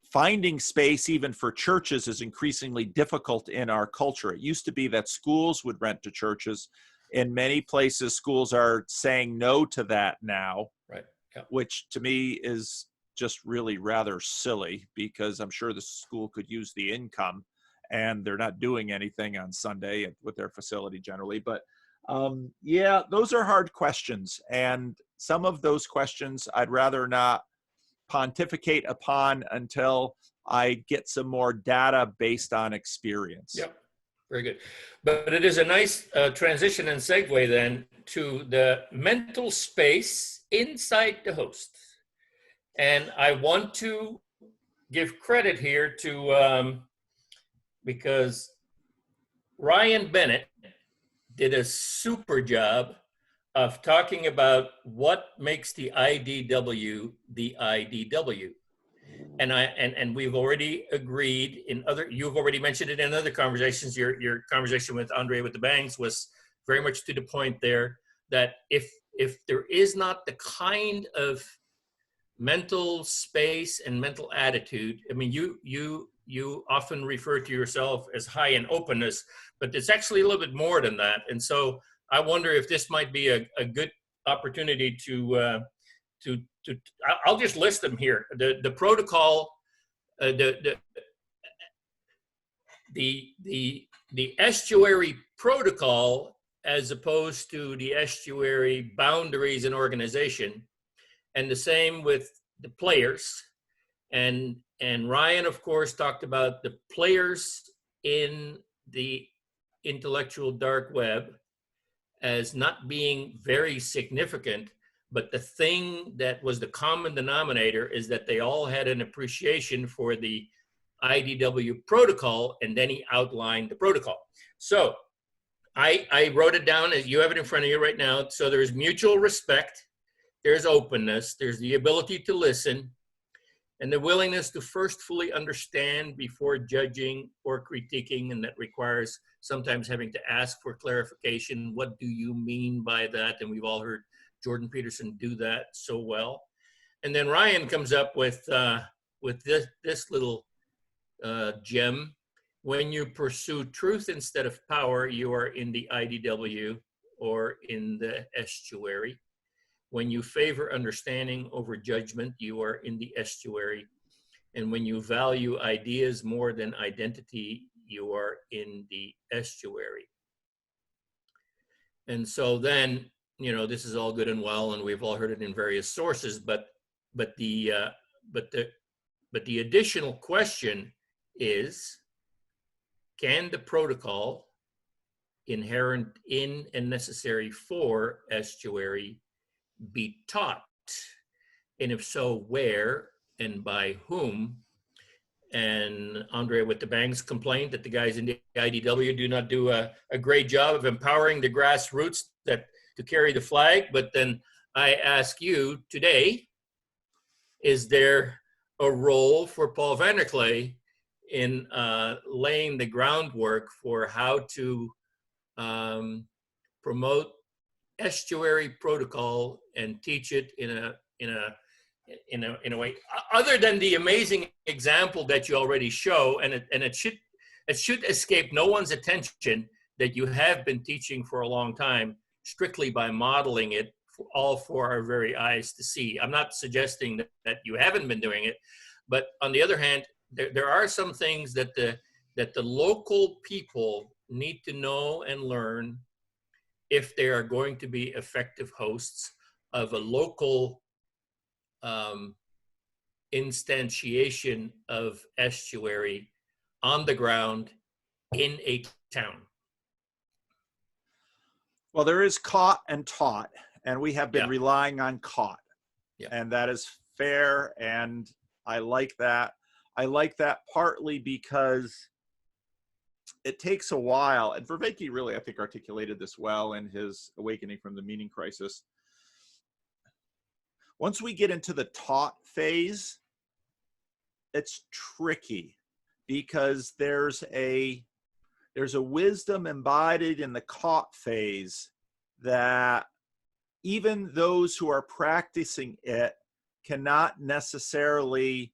finding space even for churches is increasingly difficult in our culture. It used to be that schools would rent to churches. In many places, schools are saying no to that now, Right. Yeah. which to me is just really rather silly, because I'm sure the school could use the income, and they're not doing anything on Sunday with their facility generally. But yeah, those are hard questions. And some of those questions I'd rather not pontificate upon until I get some more data based on experience. Yep. Very good. But it is a nice transition and segue then to the mental space inside the host. And I want to give credit here to, because Ryan Bennett did a super job of talking about what makes the IDW the IDW. And we've already agreed in other, you've already mentioned it in other conversations. Your conversation with Andre with the Bangs was very much to the point there, that if there is not the kind of mental space and mental attitude, I mean, you often refer to yourself as high in openness, but it's actually a little bit more than that. And so I wonder if this might be a good opportunity to I'll just list them here. The protocol, the estuary protocol, as opposed to the estuary boundaries and organization, and the same with the players. And Ryan, of course, talked about the players in the intellectual dark web as not being very significant, but the thing that was the common denominator is that they all had an appreciation for the IDW protocol, and then he outlined the protocol. So I wrote it down, as you have it in front of you right now. So there's mutual respect, there's openness, there's the ability to listen, and the willingness to first fully understand before judging or critiquing, and that requires sometimes having to ask for clarification. What do you mean by that? And we've all heard Jordan Peterson do that so well. And then Ryan comes up with this little gem. When you pursue truth instead of power, you are in the IDW or in the estuary. When you favor understanding over judgment, you are in the estuary. And when you value ideas more than identity, you are in the estuary. And so then, you know, this is all good and well, and we've all heard it in various sources, but the additional question is, can the protocol inherent in and necessary for estuary be taught? And if so, where and by whom? And Andre with the Bangs complained that the guys in the IDW do not do a great job of empowering the grassroots to carry the flag. But then I ask you today, is there a role for Paul Vanderklay in laying the groundwork for how to promote estuary protocol and teach it in a way other than the amazing example that you already show? And it should escape no one's attention that you have been teaching for a long time, strictly by modeling it for our very eyes to see. I'm not suggesting that you haven't been doing it, but on the other hand, there are some things that the local people need to know and learn if they are going to be effective hosts of a local instantiation of estuary on the ground in a town. Well, there is caught and taught, and we have been relying on caught. Yeah. And that is fair, and I like that. I like that partly because it takes a while, and Vervaeke really, I think, articulated this well in his Awakening from the Meaning Crisis. Once we get into the taught phase, it's tricky because there's a wisdom embodied in the caught phase that even those who are practicing it cannot necessarily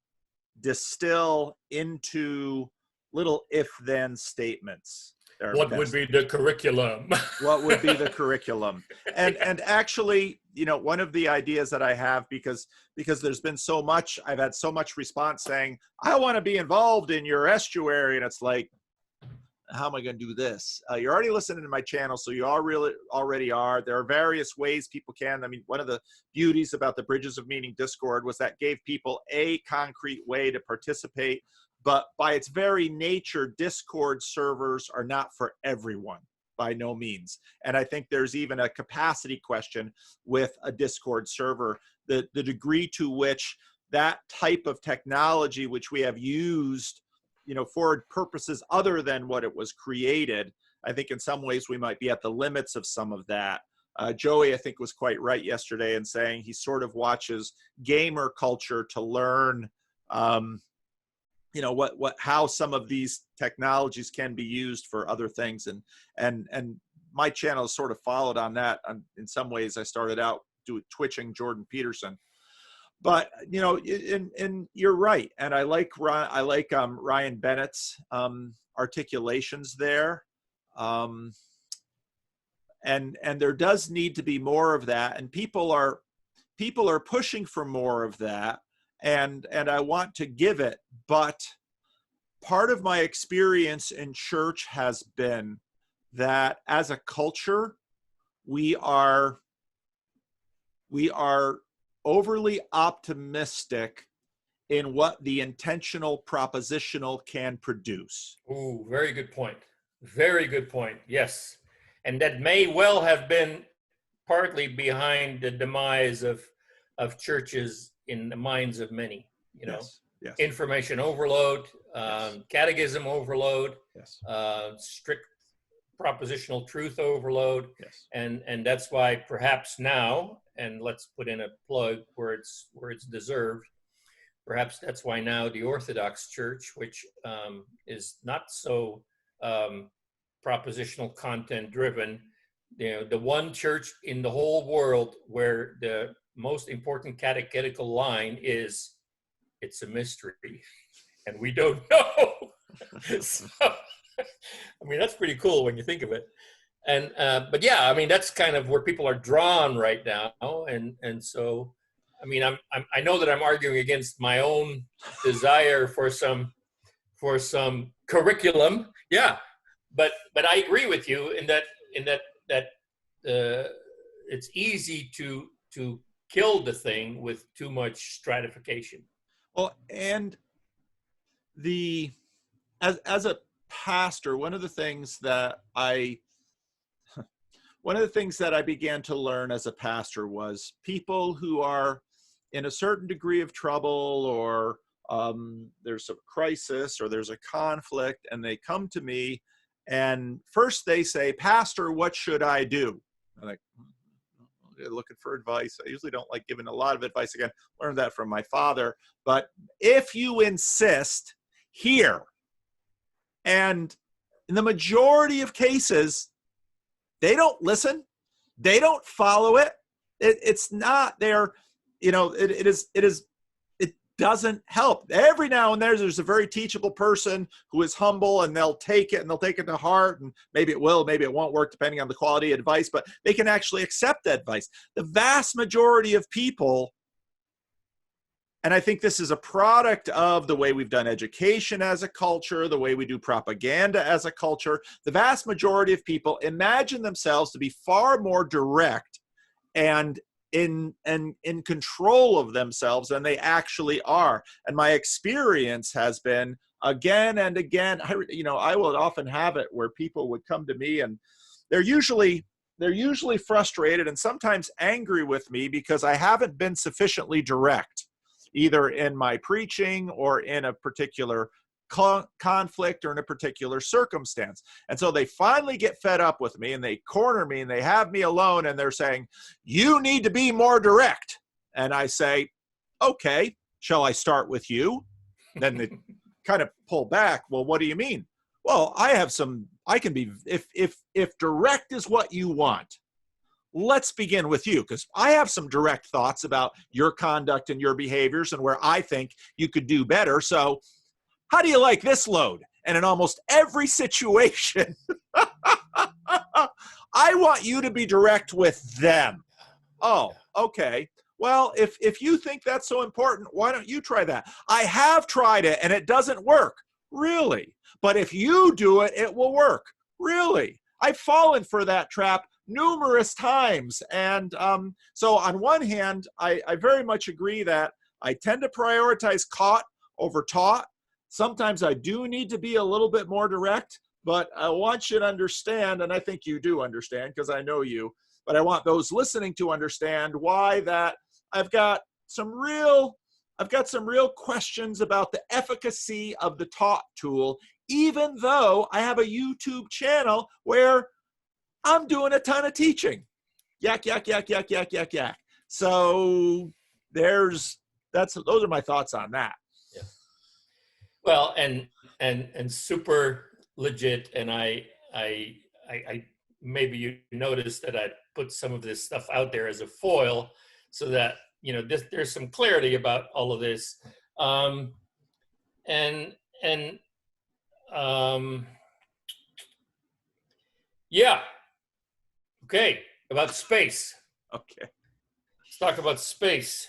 distill into little if-then statements. They're What best. would be the curriculum? What would be the curriculum? And actually, you know, one of the ideas that I have, because there's been so much, I've had so much response saying, I want to be involved in your estuary. And it's like, how am I going to do this? You're already listening to my channel, so you already are. There are various ways people can. I mean, one of the beauties about the Bridges of Meaning Discord was that gave people a concrete way to participate. But by its very nature, Discord servers are not for everyone, by no means. And I think there's even a capacity question with a Discord server. The degree to which that type of technology, which we have used, you know, for purposes other than what it was created, I think in some ways we might be at the limits of some of that. Joey, I think, was quite right yesterday in saying he sort of watches gamer culture to learn, you know, how some of these technologies can be used for other things. And my channel has sort of followed on that. In some ways, I started out twitching Jordan Peterson. But, you know, and you're right. And I like Ryan Bennett's articulations there. And there does need to be more of that. And people are pushing for more of that. And I want to give it. But part of my experience in church has been that as a culture, we are overly optimistic in what the intentional propositional can produce. Ooh, very good point. Very good point. Yes. And that may well have been partly behind the demise of churches in the minds of many, you know. Yes. Information overload, catechism overload, strict propositional truth overload. And that's why perhaps now, and let's put in a plug where it's deserved, perhaps that's why now the Orthodox Church, which is not so propositional content driven, you know, the one church in the whole world where the most important catechetical line is, it's a mystery and we don't know. So, I mean, that's pretty cool when you think of it. And but yeah, I mean, that's kind of where people are drawn right now. And so, I mean, I know that I'm arguing against my own desire for some curriculum. Yeah, but I agree with you in that it's easy to kill the thing with too much stratification. Well, and as a pastor, one of the things that I began to learn as a pastor was people who are in a certain degree of trouble, or there's a crisis or there's a conflict, and they come to me and first they say, "Pastor, what should I do?" I'm like, looking for advice. I usually don't like giving a lot of advice. Again, learned that from my father. But if you insist, here. And in the majority of cases, they don't listen. They don't follow it. It's not there. You know, it doesn't help. Every now and then there's a very teachable person who is humble, and they'll take it to heart, and maybe it will, maybe it won't work depending on the quality of advice, but they can actually accept that advice. The vast majority of people, and I think this is a product of the way we've done education as a culture, the way we do propaganda as a culture, the vast majority of people imagine themselves to be far more direct and in control of themselves than they actually are. And my experience has been again and again, I will often have it where people would come to me and they're usually frustrated and sometimes angry with me because I haven't been sufficiently direct, either in my preaching or in a particular conflict or in a particular circumstance. And so they finally get fed up with me and they corner me and they have me alone and they're saying, "You need to be more direct." And I say, "Okay, shall I start with you?" Then they kind of pull back. "Well, what do you mean?" "Well, I can be, if direct is what you want, let's begin with you, because I have some direct thoughts about your conduct and your behaviors and where I think you could do better. So how do you like this load?" And in almost every situation, I want you to be direct with them. Oh, okay. Well, if you think that's so important, why don't you try that? I have tried it and it doesn't work. Really? But if you do it, it will work. Really? I've fallen for that trap numerous times. And so on one hand, I very much agree that I tend to prioritize caught over taught. Sometimes I do need to be a little bit more direct, but I want you to understand, and I think you do understand because I know you, but I want those listening to understand why that I've got some real questions about the efficacy of the taught tool, even though I have a YouTube channel where I'm doing a ton of teaching. Yak, yak, yak, yak, yak, yak, yak. So those are my thoughts on that. Yeah. Well, and super legit. And I maybe you noticed that I put some of this stuff out there as a foil so that, there's some clarity about all of this. Yeah. Okay. About space. Okay. Let's talk about space.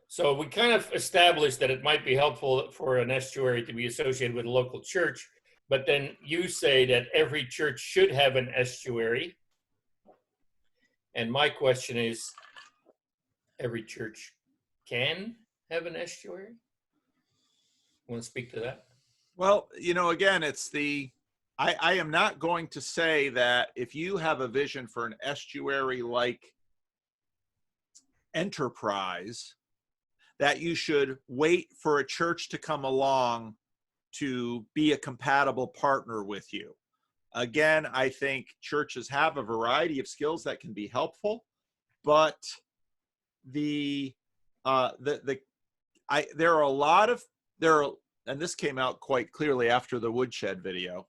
So we kind of established that it might be helpful for an estuary to be associated with a local church, but then you say that every church should have an estuary. And my question is, every church can have an estuary? Want to speak to that? Well, again, I am not going to say that if you have a vision for an estuary-like enterprise, that you should wait for a church to come along to be a compatible partner with you. Again, I think churches have a variety of skills that can be helpful, but there are a lot of, and this came out quite clearly after the woodshed video.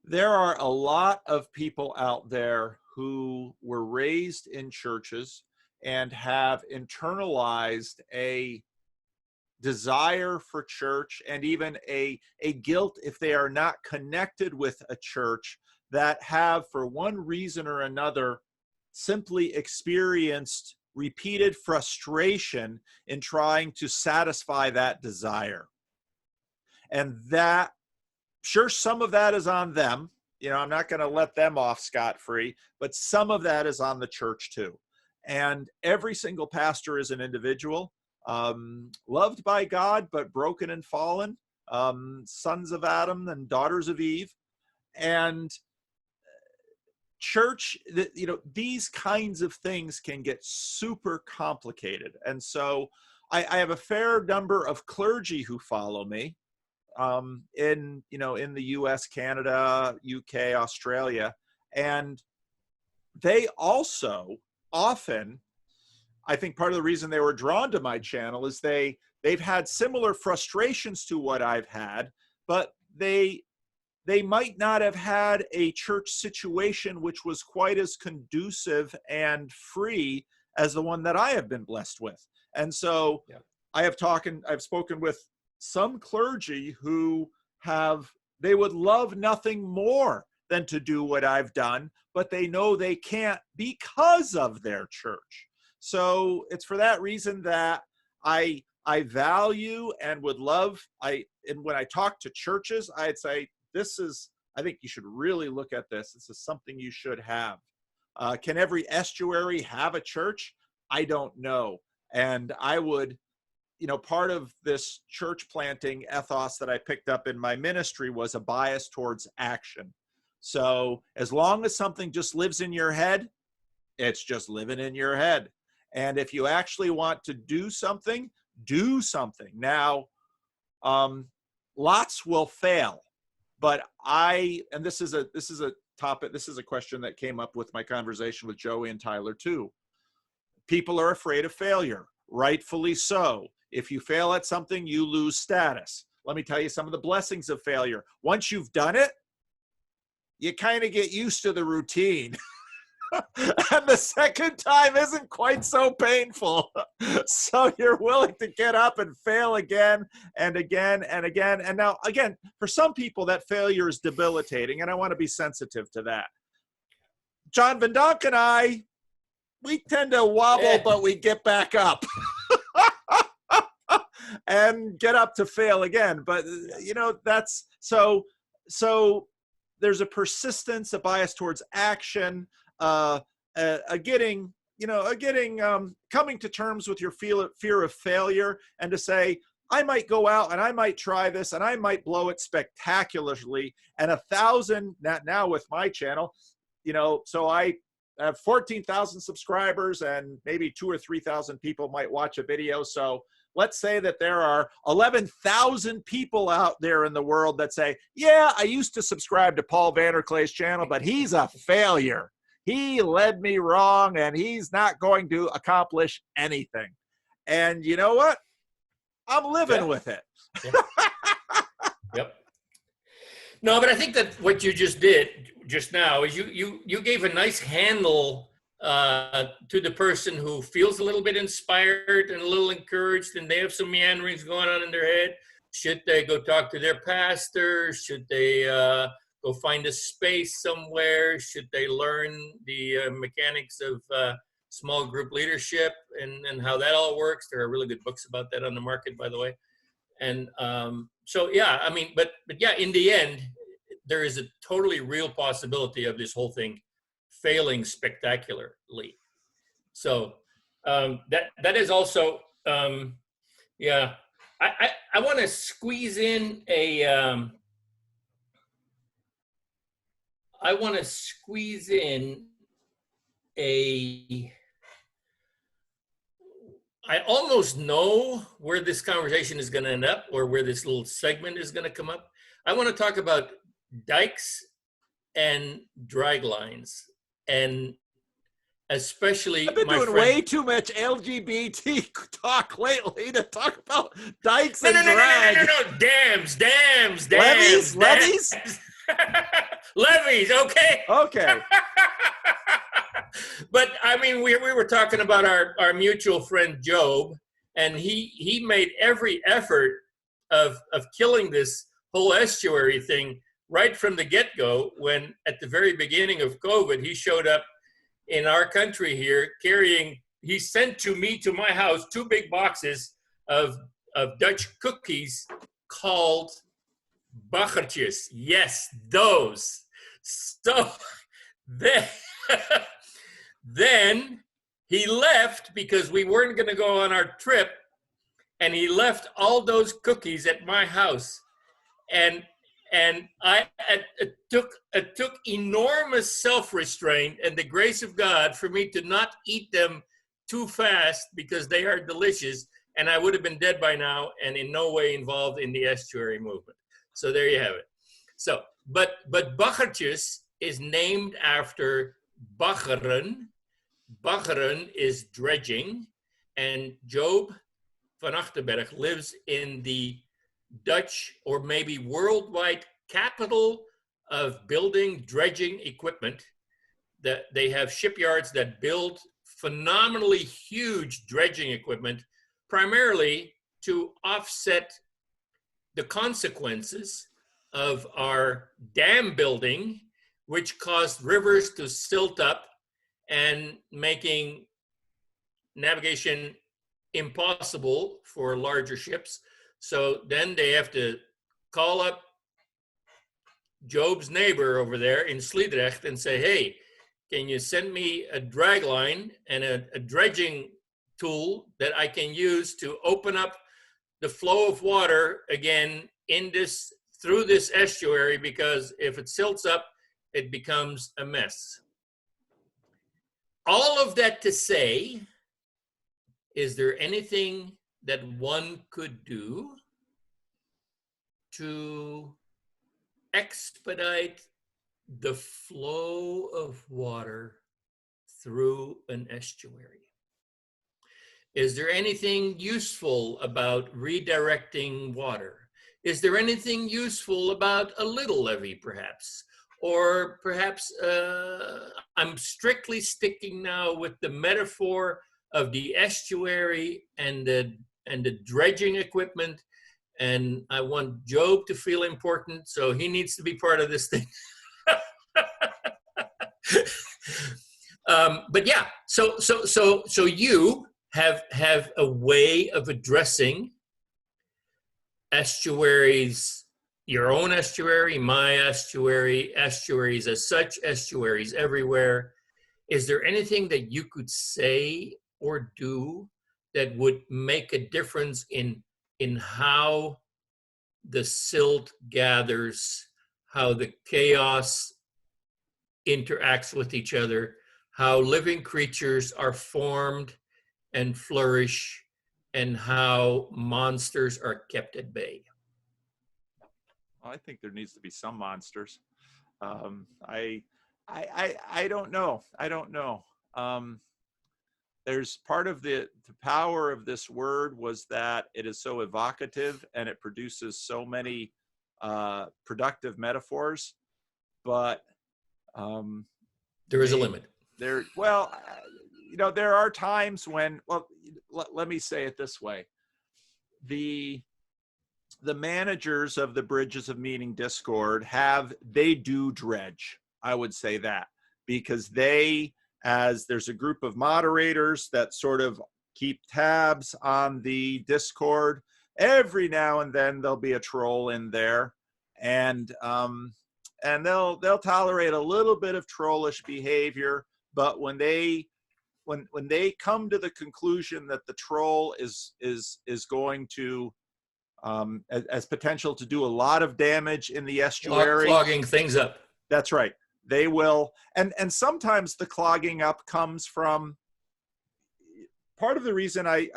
There are a lot of people out there who were raised in churches and have internalized a desire for church and even a guilt if they are not connected with a church, that have, for one reason or another, simply experienced repeated frustration in trying to satisfy that desire. And that, sure, some of that is on them. I'm not going to let them off scot-free, but some of that is on the church too. And every single pastor is an individual, loved by God, but broken and fallen, sons of Adam and daughters of Eve. And church, these kinds of things can get super complicated. And so I have a fair number of clergy who follow me in the US, Canada, UK, Australia. And they also often, I think part of the reason they were drawn to my channel is they've had similar frustrations to what I've had, but they might not have had a church situation which was quite as conducive and free as the one that I have been blessed with. And so yeah. I've spoken with some clergy who they would love nothing more than to do what I've done, but they know they can't because of their church. So it's for that reason that I value and would love, and when I talk to churches, I'd say, I think you should really look at this. This is something you should have. Can every estuary have a church? I don't know. And I would, part of this church planting ethos that I picked up in my ministry was a bias towards action. So as long as something just lives in your head, it's just living in your head. And if you actually want to do something, do something. Now, lots will fail. But and this is a topic, this is a question that came up with my conversation with Joey and Tyler too. People are afraid of failure, rightfully so. If you fail at something, you lose status. Let me tell you some of the blessings of failure. Once you've done it, you kind of get used to the routine. And the second time isn't quite so painful. So you're willing to get up and fail again and again and again. And now, again, for some people, that failure is debilitating, and I want to be sensitive to that. John Vandonk and I, we tend to wobble, but we get back up. And get up to fail again. But, you know, that's so there's a persistence, a bias towards action, coming to terms with your fear of failure, and to say, I might go out and I might try this and I might blow it spectacularly. And 1,000 now with my channel, you know, so I have 14,000 subscribers and maybe 2,000 or 3,000 people might watch a video. So let's say that there are 11,000 people out there in the world that say, yeah, I used to subscribe to Paul Vanderklay's channel, but he's a failure. He led me wrong and he's not going to accomplish anything. And you know what? I'm living with it. Yep. No, but I think that what you just did just now is you gave a nice handle to the person who feels a little bit inspired and a little encouraged, and they have some meanderings going on in their head. Should they go talk to their pastor? Should they go find a space somewhere? Should they learn the mechanics of small group leadership and how that all works? There are really good books about that on the market, by the way. And so, yeah, I mean, but yeah, in the end, there is a totally real possibility of this whole thing failing spectacularly. So that is also, yeah, I want to squeeze in a, I almost know where this conversation is going to end up, or where this little segment is going to come up. I want to talk about dikes and drag lines, and especially I've been doing way too much LGBT talk lately to talk about dikes and drag. No, dams. Levees? Levees, okay. Okay. But I mean, we were talking about our mutual friend Job, and he made every effort of killing this whole estuary thing right from the get-go, when at the very beginning of COVID, he showed up in our country here he sent to my house 2 big boxes of Dutch cookies called baggertjes. Yes, those. So then he left because we weren't going to go on our trip, and he left all those cookies at my house. And it took enormous self-restraint and the grace of God for me to not eat them too fast, because they are delicious, and I would have been dead by now and in no way involved in the estuary movement. So there you have it. So, but baggertjes is named after baggeren. Baggeren is dredging, and Job van Achterberg lives in the Dutch, or maybe worldwide, capital of building dredging equipment. That they have shipyards that build phenomenally huge dredging equipment, primarily to offset the consequences of our dam building, which caused rivers to silt up and making navigation impossible for larger ships. So then they have to call up Job's neighbor over there in Sliedrecht and say, hey, can you send me a drag line and a dredging tool that I can use to open up the flow of water again through this estuary, because if it silts up, it becomes a mess. All of that to say, is there anything that one could do to expedite the flow of water through an estuary? Is there anything useful about redirecting water? Is there anything useful about a little levee, perhaps? or perhaps I'm strictly sticking now with the metaphor of the estuary and the dredging equipment, and I want Job to feel important, so he needs to be part of this thing. But yeah, so you have a way of addressing estuaries, your own estuary, my estuary, estuaries as such, estuaries everywhere. Is there anything that you could say or do that would make a difference in how the silt gathers, how the chaos interacts with each other, how living creatures are formed and flourish, and how monsters are kept at bay? Well, I think there needs to be some monsters. I don't know. I don't know. There's part of the power of this word was that it is so evocative and it produces so many productive metaphors, but there is a limit. Well, there are times when, well, let me say it this way. The managers of the Bridges of Meaning Discord they do dredge. I would say that, because there's a group of moderators that sort of keep tabs on the Discord. Every now and then there'll be a troll in there, and they'll tolerate a little bit of trollish behavior. But when they come to the conclusion that the troll is going to as potential to do a lot of damage in the estuary, clogging things up. That's right. They will, and sometimes the clogging up comes from part of the reason I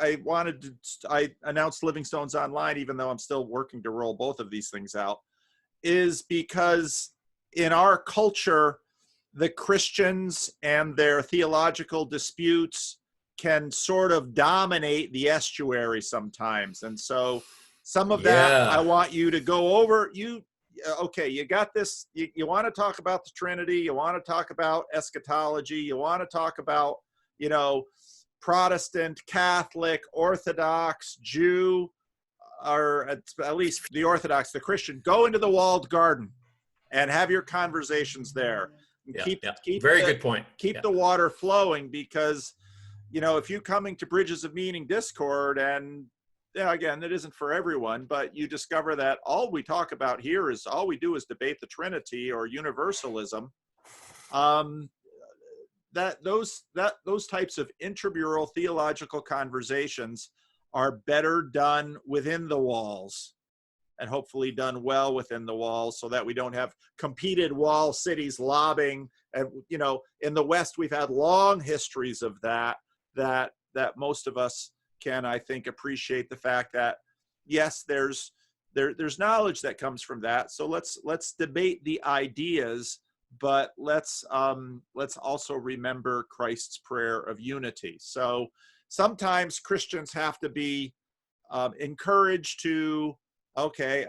announced Living Stones online, even though I'm still working to roll both of these things out, is because in our culture, the Christians and their theological disputes can sort of dominate the estuary sometimes. And so some of that I want you to go over. Okay, you got this. You want to talk about the Trinity. You want to talk about eschatology. You want to talk about, Protestant, Catholic, Orthodox, Jew, or at least the Orthodox, the Christian. Go into the walled garden and have your conversations there. Keep good point. Keep the water flowing, because, if you coming to Bridges of Meaning Discord, and again, it isn't for everyone, but you discover that all we talk about here is all we do is debate the Trinity or universalism. Those types of intramural theological conversations are better done within the walls, and hopefully done well within the walls, so that we don't have competed wall cities lobbing. And in the West, we've had long histories of that most of us can, I think, appreciate the fact that, yes, there's knowledge that comes from that. So let's debate the ideas, but let's also remember Christ's prayer of unity. So sometimes Christians have to be encouraged to, okay,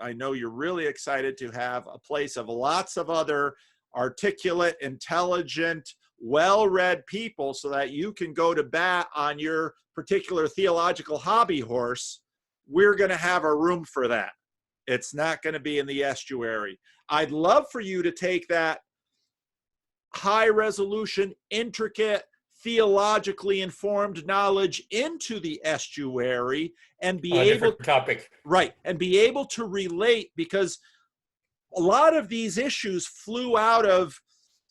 I know you're really excited to have a place of lots of other articulate, intelligent, well-read people, so that you can go to bat on your particular theological hobby horse. We're going to have a room for that. It's not going to be in the estuary. I'd love for you to take that high resolution, intricate, theologically informed knowledge into the estuary and be able to relate, because a lot of these issues flew out of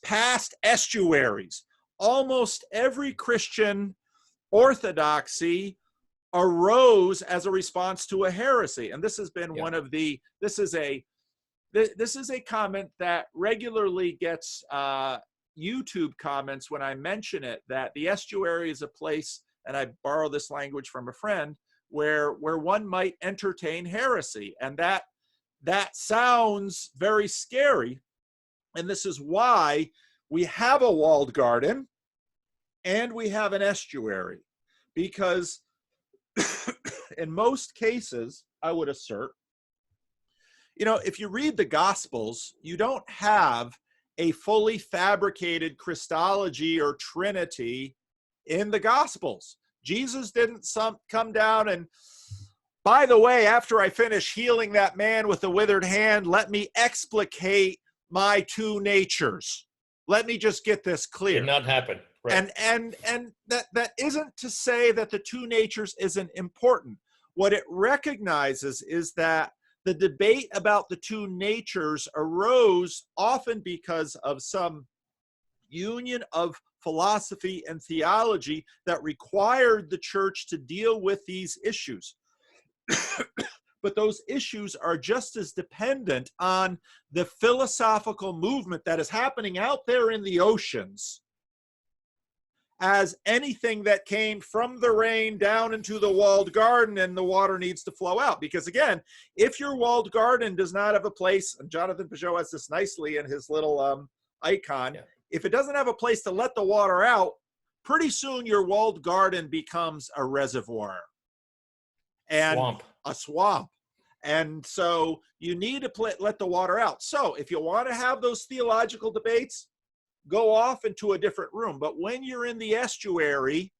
past estuaries. Almost every Christian orthodoxy arose as a response to a heresy. And this has been this is a comment that regularly gets YouTube comments when I mention it, that the estuary is a place, and I borrow this language from a friend, where one might entertain heresy. And that sounds very scary. And this is why we have a walled garden and we have an estuary, because in most cases, I would assert, You know, if you read the Gospels, you don't have a fully fabricated Christology or Trinity in the Gospels. Jesus didn't come down and, by the way, after I finish healing that man with the withered hand, let me explicate my two natures. Let me just get this clear. Did not happen. Right. And that isn't to say that the two natures isn't important. What it recognizes is that the debate about the two natures arose often because of some union of philosophy and theology that required the church to deal with these issues. But those issues are just as dependent on the philosophical movement that is happening out there in the oceans as anything that came from the rain down into the walled garden, and the water needs to flow out. Because again, if your walled garden does not have a place, and Jonathan Peugeot has this nicely in his little icon, if it doesn't have a place to let the water out, pretty soon your walled garden becomes a reservoir and a swamp. And so you need to let the water out. So if you want to have those theological debates, go off into a different room. But when you're in the estuary,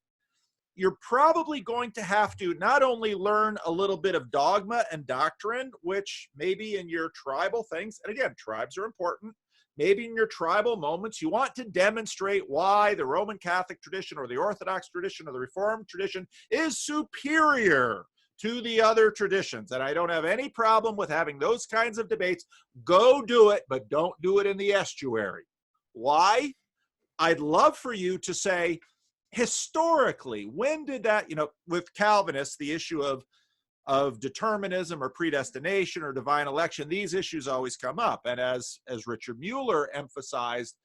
you're probably going to have to not only learn a little bit of dogma and doctrine, which maybe in your tribal things, and again, tribes are important, maybe in your tribal moments, you want to demonstrate why the Roman Catholic tradition or the Orthodox tradition or the Reformed tradition is superior to the other traditions. And I don't have any problem with having those kinds of debates. Go do it, but don't do it in the estuary. Why? I'd love for you to say, historically, when did that, you know, with Calvinists, the issue of determinism or predestination or divine election, these issues always come up. And as Richard Mueller emphasized,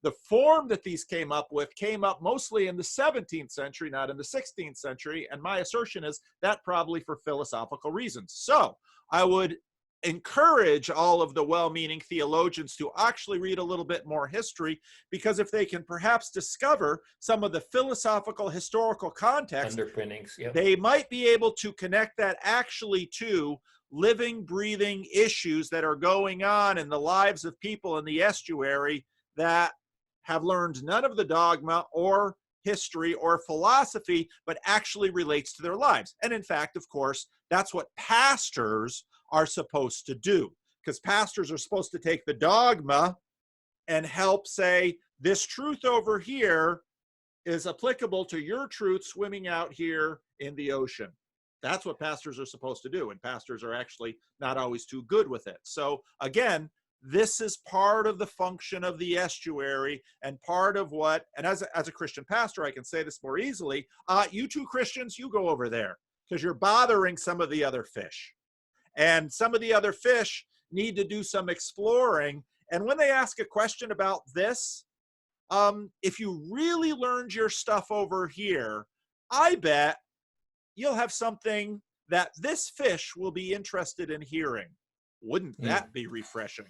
the form that these came up mostly in the 17th century, not in the 16th century. And my assertion is that probably for philosophical reasons. So I would encourage all of the well-meaning theologians to actually read a little bit more history, because if they can perhaps discover some of the philosophical historical context underpinnings, they might be able to connect that actually to living, breathing issues that are going on in the lives of people in the estuary that have learned none of the dogma or history or philosophy, but actually relates to their lives. And in fact, of course, that's what pastors are supposed to do, because pastors are supposed to take the dogma and help say, this truth over here is applicable to your truth swimming out here in the ocean. That's what pastors are supposed to do, and pastors are actually not always too good with it. So again, this is part of the function of the estuary and part of what, and as a Christian pastor, I can say this more easily, you two Christians, you go over there because you're bothering some of the other fish. And some of the other fish need to do some exploring. And when they ask a question about this, if you really learned your stuff over here, I bet you'll have something that this fish will be interested in hearing. Wouldn't that be refreshing?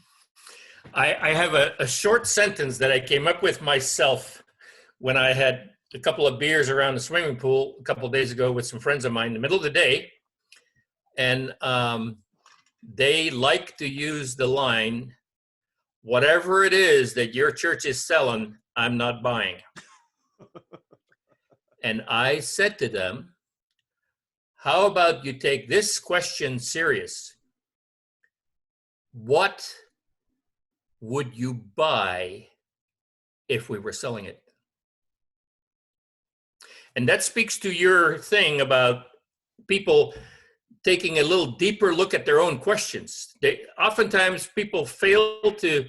I have a short sentence that I came up with myself when I had a couple of beers around the swimming pool a couple of days ago with some friends of mine in the middle of the day. And they like to use the line, whatever it is that your church is selling, I'm not buying. And I said to them, how about you take this question serious? What would you buy if we were selling it? And that speaks to your thing about people taking a little deeper look at their own questions. Oftentimes people fail to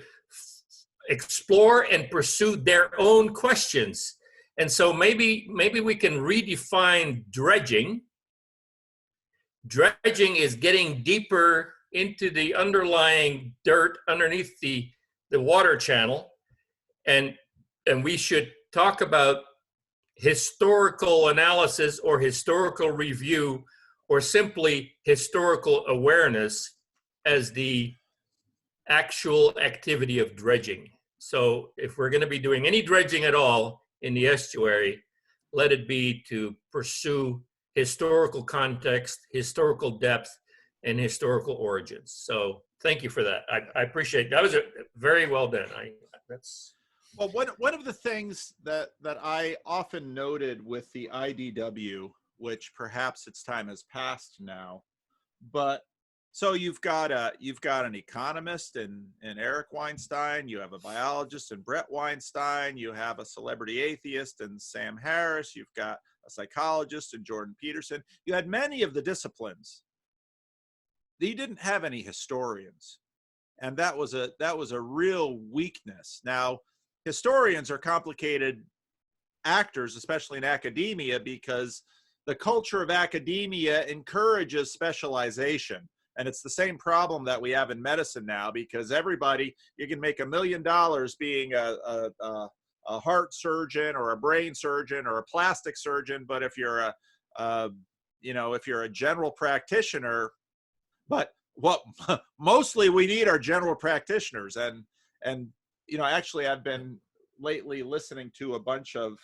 explore and pursue their own questions. And so maybe we can redefine dredging. Dredging is getting deeper into the underlying dirt underneath the water channel. And we should talk about historical analysis or historical review or simply historical awareness as the actual activity of dredging. So if we're going to be doing any dredging at all in the estuary, let it be to pursue historical context, historical depth, and historical origins. So thank you for that. I appreciate it. That was very well done. Well, one of the things that I often noted with the IDW, which perhaps its time has passed now, but so you've got an economist in Eric Weinstein, you have a biologist in Brett Weinstein, you have a celebrity atheist in Sam Harris, you've got a psychologist in Jordan Peterson. You had many of the disciplines. You didn't have any historians, and that was a real weakness. Now, historians are complicated actors, especially in academia, because the culture of academia encourages specialization. And it's the same problem that we have in medicine now, because you can make $1 million being a heart surgeon or a brain surgeon or a plastic surgeon. But if you're if you're a general practitioner, but what mostly we need are general practitioners. And actually I've been lately listening to a bunch of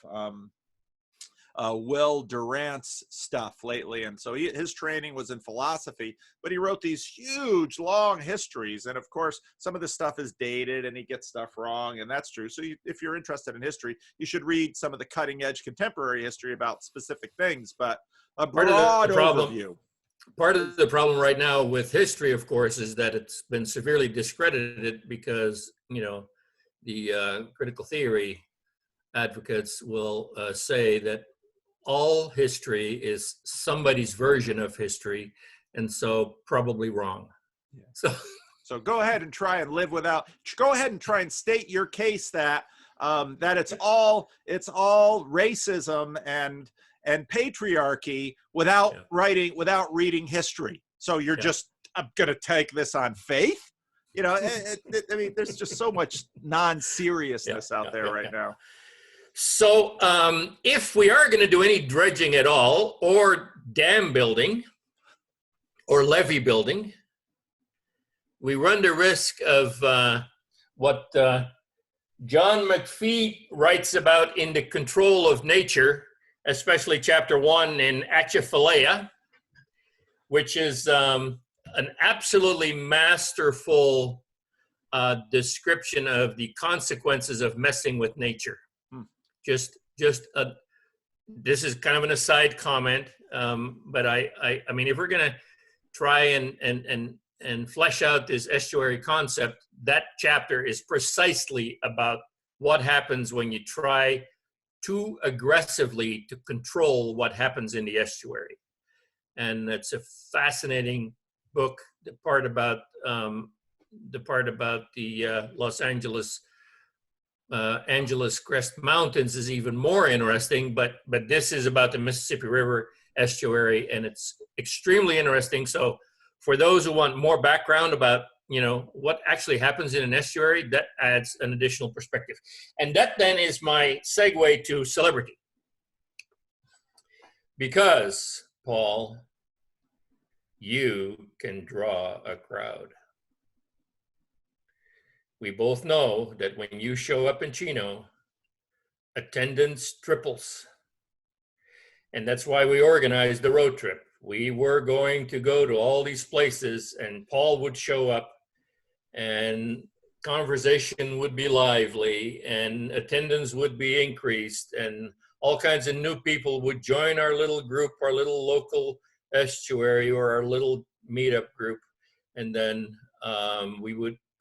Will Durant's stuff lately, and so his training was in philosophy, but he wrote these huge long histories, and of course some of this stuff is dated and he gets stuff wrong, and that's true. So if you're interested in history, you should read some of the cutting edge contemporary history about specific things, but a broad overview. Part of the problem right now with history, of course, is that it's been severely discredited because the critical theory advocates will say that all history is somebody's version of history, and so probably wrong. Yeah. So go ahead and try and go ahead and try and state your case that it's all racism and patriarchy without reading history. So you're just, I'm going to take this on faith. I mean, there's just so much non-seriousness out there right now. So if we are going to do any dredging at all, or dam building, or levee building, we run the risk of what John McPhee writes about in The Control of Nature, especially chapter 1 in Atchafalaya, which is an absolutely masterful description of the consequences of messing with nature. This is kind of an aside comment, but I mean, if we're going to try and flesh out this estuary concept, that chapter is precisely about what happens when you try too aggressively to control what happens in the estuary. And it's a fascinating book. The part about the Los Angeles Crest Mountains is even more interesting, but this is about the Mississippi River estuary, and it's extremely interesting. So for those who want more background about what actually happens in an estuary, that adds an additional perspective. And that then is my segue to celebrity. Because, Paul, you can draw a crowd. We both know that when you show up in Chino, attendance triples. And that's why we organized the road trip. We were going to go to all these places, and Paul would show up, and conversation would be lively, and attendance would be increased, and all kinds of new people would join our little group, our little local estuary, or our little meetup group. And then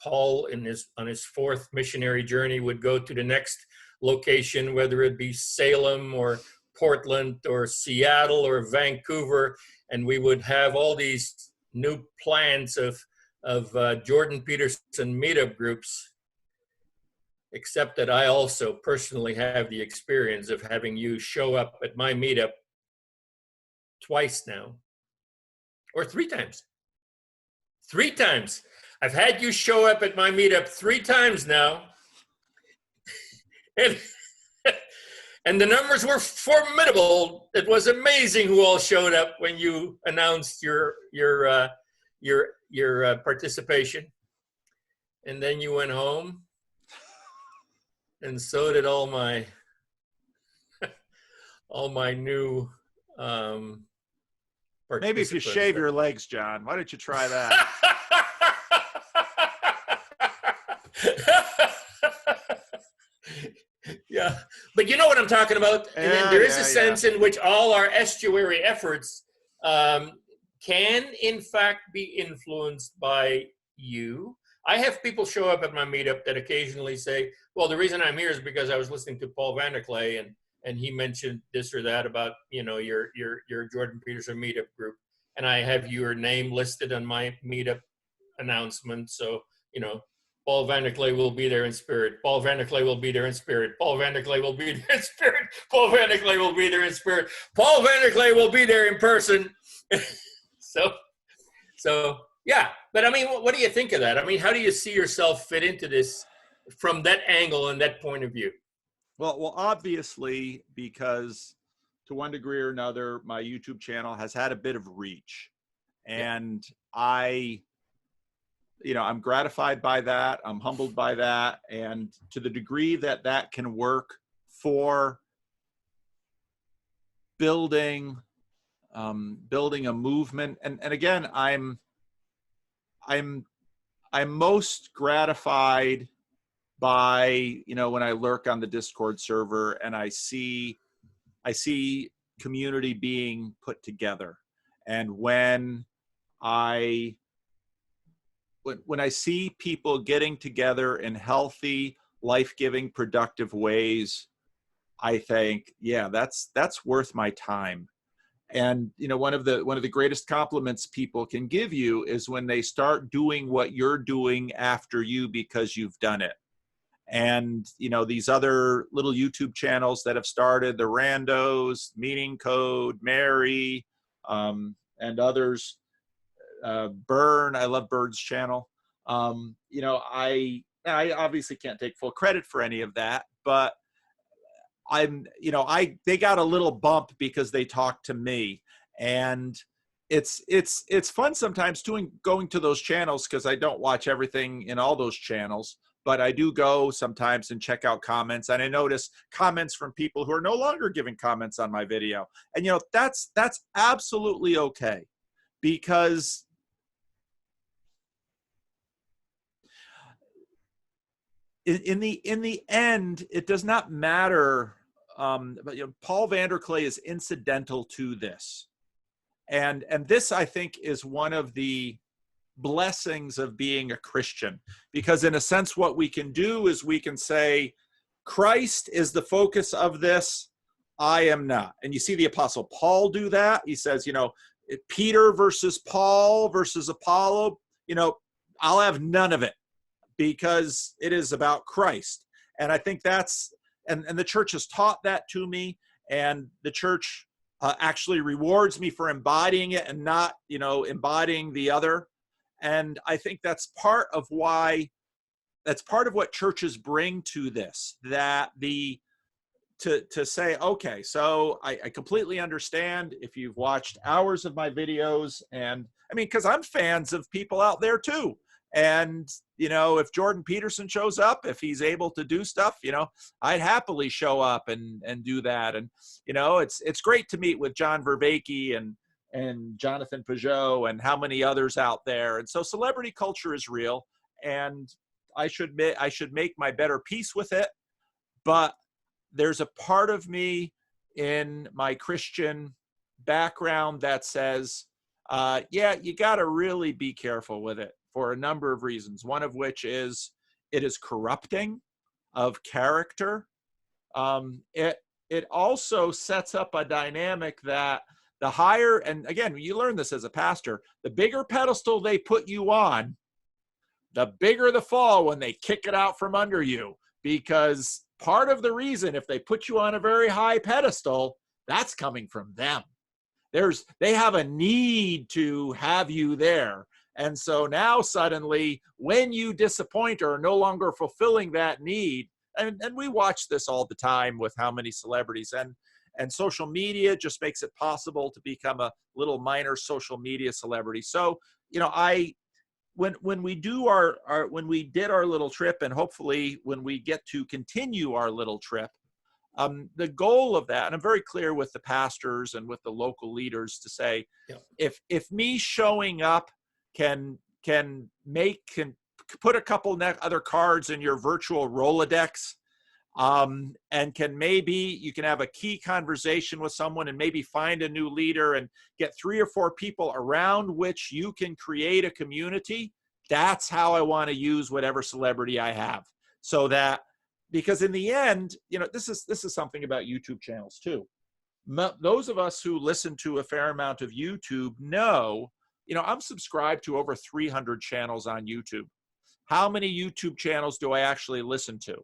Paul, on his fourth missionary journey, would go to the next location, whether it be Salem or Portland or Seattle or Vancouver, and we would have all these new plans of Jordan Peterson meetup groups, except that I also personally have the experience of having you show up at my meetup twice now, or 3 times. 3 times. I've had you show up at my meetup 3 times now. And the numbers were formidable. It was amazing who all showed up when you announced your participation. And then you went home, and so did all my Maybe if you shave your legs, John. Why don't you try that? Yeah, but you know what I'm talking about. And then there is a sense in which all our estuary efforts can, in fact, be influenced by you. I have people show up at my meetup that occasionally say, "Well, the reason I'm here is because I was listening to Paul Vandonk and he mentioned this or that about your Jordan Peterson meetup group, and I have your name listed on my meetup announcement, so Paul Vandonk will be there in spirit. Paul Vandonk will be there in spirit. Paul Vandonk will be there in spirit. Paul Vandonk will be there in spirit. Paul Vandonk will be there in person." So yeah. But I mean, what do you think of that? I mean, how do you see yourself fit into this from that angle and that point of view? Well, obviously, because to one degree or another, my YouTube channel has had a bit of reach, and I'm gratified by that. I'm humbled by that. And to the degree that that can work for building a movement. And again, I'm most gratified by, when I lurk on the Discord server and I see community being put together. And when I see people getting together in healthy, life-giving, productive ways, I think, yeah, that's worth my time. And one of the greatest compliments people can give you is when they start doing what you're doing after you because you've done it. And these other little YouTube channels that have started, the Randos, Meaning Code, Mary, and others. Burn, I love Bird's channel. I obviously can't take full credit for any of that, but they got a little bump because they talked to me, and it's fun sometimes going to those channels, because I don't watch everything in all those channels, but I do go sometimes and check out comments, and I notice comments from people who are no longer giving comments on my video, and that's absolutely okay, because in the end, it does not matter. But Paul Vandonk is incidental to this, and this, I think, is one of the blessings of being a Christian, because in a sense, what we can do is we can say, Christ is the focus of this. I am not. And you see the Apostle Paul do that. He says, Peter versus Paul versus Apollo. I'll have none of it, because it is about Christ. And I think and the church has taught that to me, and the church actually rewards me for embodying it and not, embodying the other. And I think that's part of what churches bring to this, that to say, okay, so I completely understand if you've watched hours of my videos, and I mean, because I'm fans of people out there too. And, if Jordan Peterson shows up, if he's able to do stuff, I'd happily show up and do that. And, it's great to meet with John Vervaeke and Jonathan Peugeot and how many others out there. And so celebrity culture is real, and I should make my better peace with it. But there's a part of me in my Christian background that says, yeah, you got to really be careful with it, for a number of reasons. One of which is it is corrupting of character. It also sets up a dynamic that the higher, and again, you learn this as a pastor, the bigger pedestal they put you on, the bigger the fall when they kick it out from under you. Because part of the reason, if they put you on a very high pedestal, that's coming from them. They have a need to have you there. And so now suddenly, when you disappoint or are no longer fulfilling that need, and we watch this all the time with how many celebrities, and social media just makes it possible to become a little minor social media celebrity. So, when we do when we did our little trip, and hopefully when we get to continue our little trip, The goal of that, and I'm very clear with the pastors and with the local leaders to say, Yeah. if me showing up can put a couple other cards in your virtual Rolodex, and you can have a key conversation with someone and maybe find a new leader and get 3 or 4 people around which you can create a community. That's how I want to use whatever celebrity I have. So that, because in the end, this is something about YouTube channels too. Those of us who listen to a fair amount of YouTube know, I'm subscribed to over 300 channels on YouTube. How many YouTube channels do I actually listen to?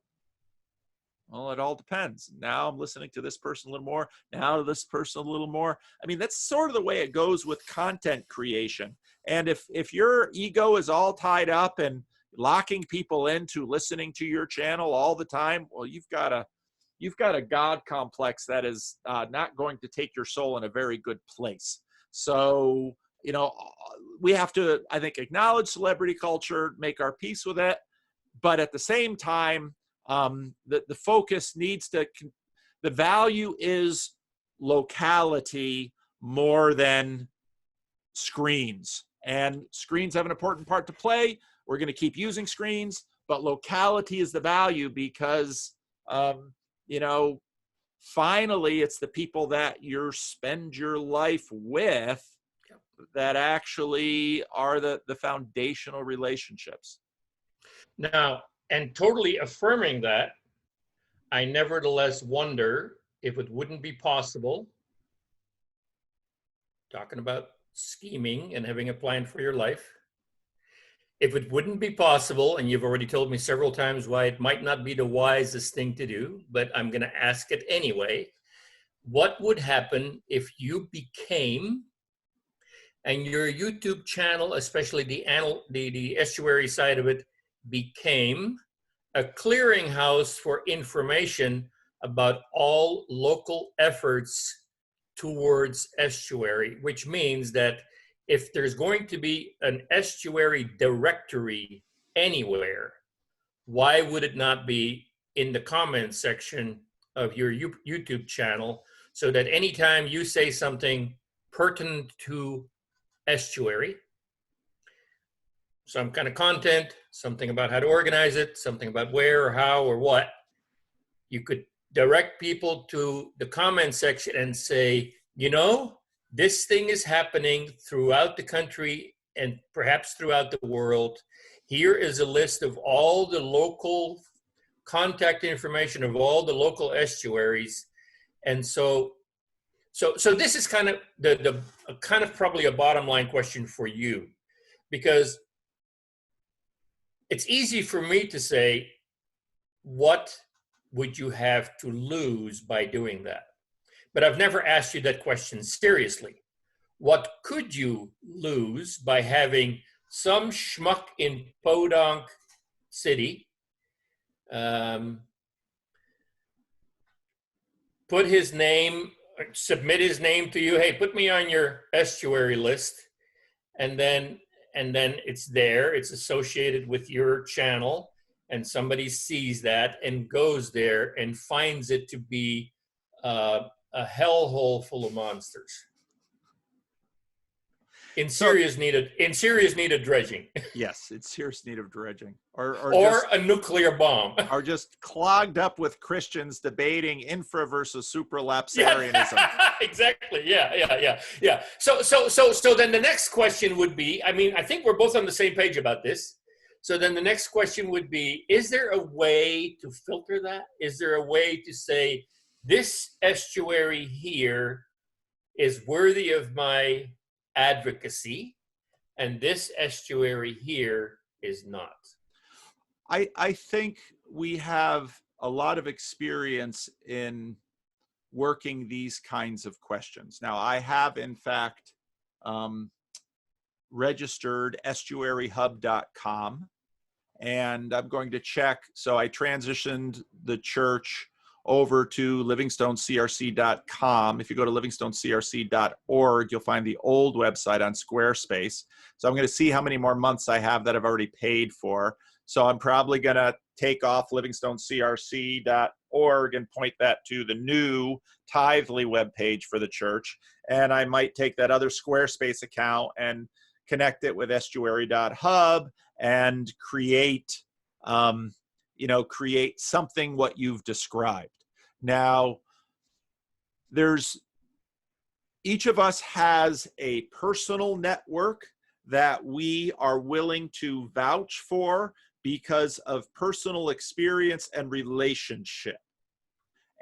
Well, it all depends. Now I'm listening to this person a little more, now to this person a little more. I mean, that's sort of the way it goes with content creation. And if your ego is all tied up and locking people into listening to your channel all the time, well, you've got a God complex that is not going to take your soul in a very good place. So, we have to, I think, acknowledge celebrity culture, make our peace with it, but at the same time, the focus the value is locality more than screens. And screens have an important part to play. We're going to keep using screens, but locality is the value because, finally, it's the people that you spend your life with that actually are the foundational relationships. Now, and totally affirming that, I nevertheless wonder if it wouldn't be possible, talking about scheming and having a plan for your life, if it wouldn't be possible, and you've already told me several times why it might not be the wisest thing to do, but I'm going to ask it anyway. What would happen if you became, and your YouTube channel, especially the estuary side of it, became a clearinghouse for information about all local efforts towards estuary, which means that if there's going to be an estuary directory anywhere, why would it not be in the comments section of your YouTube channel, so that anytime you say something pertinent to estuary, some kind of content, something about how to organize it, something about where or how or what, you could direct people to the comment section and say, this thing is happening throughout the country and perhaps throughout the world. Here is a list of all the local contact information of all the local estuaries. And so this is kind of the kind of probably a bottom line question for you, because it's easy for me to say, what would you have to lose by doing that? But I've never asked you that question seriously. What could you lose by having some schmuck in Podunk City put his name, submit his name to you? Hey, put me on your estuary list, and then it's there. It's associated with your channel, and somebody sees that and goes there and finds it to be a hellhole full of monsters in serious need of dredging. Yes, it's serious need of dredging, or a nuclear bomb, are just clogged up with Christians debating infra versus supralapsarianism. Yeah, exactly. Yeah. So then the next question would be, I think we're both on the same page about this. So then the next question would be, is there a way to filter that? Is there a way to say, this estuary here is worthy of my advocacy, and this estuary here is not? I think we have a lot of experience in working these kinds of questions. Now, I have, in fact, registered estuaryhub.com, and I'm going to check. So I transitioned the church over to livingstonecrc.com. If you go to livingstonecrc.org, you'll find the old website on Squarespace. So I'm going to see how many more months I have that I've already paid for. So I'm probably going to take off livingstonecrc.org and point that to the new Tithely webpage for the church. And I might take that other Squarespace account and connect it with estuary.hub and create, create something what you've described. Now, each of us has a personal network that we are willing to vouch for because of personal experience and relationship.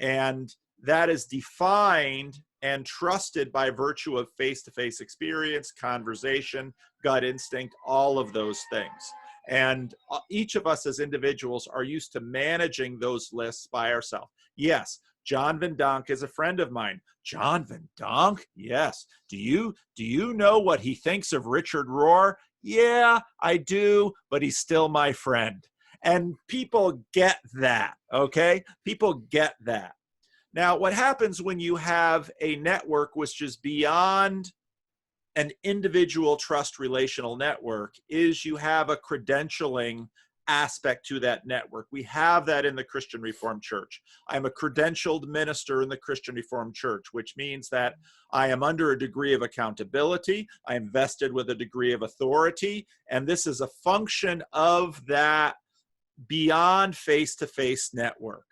And that is defined and trusted by virtue of face-to-face experience, conversation, gut instinct, all of those things. And each of us as individuals are used to managing those lists by ourselves. Yes, John Vandonk is a friend of mine. John Vandonk? Yes. Do you know what he thinks of Richard Rohr? Yeah, I do, but he's still my friend. And people get that, okay? People get that. Now, what happens when you have a network which is beyond an individual trust relational network is you have a credentialing aspect to that network. We have that in the Christian Reformed Church. I'm a credentialed minister in the Christian Reformed Church, which means that I am under a degree of accountability. I am vested with a degree of authority. And this is a function of that beyond face-to-face network.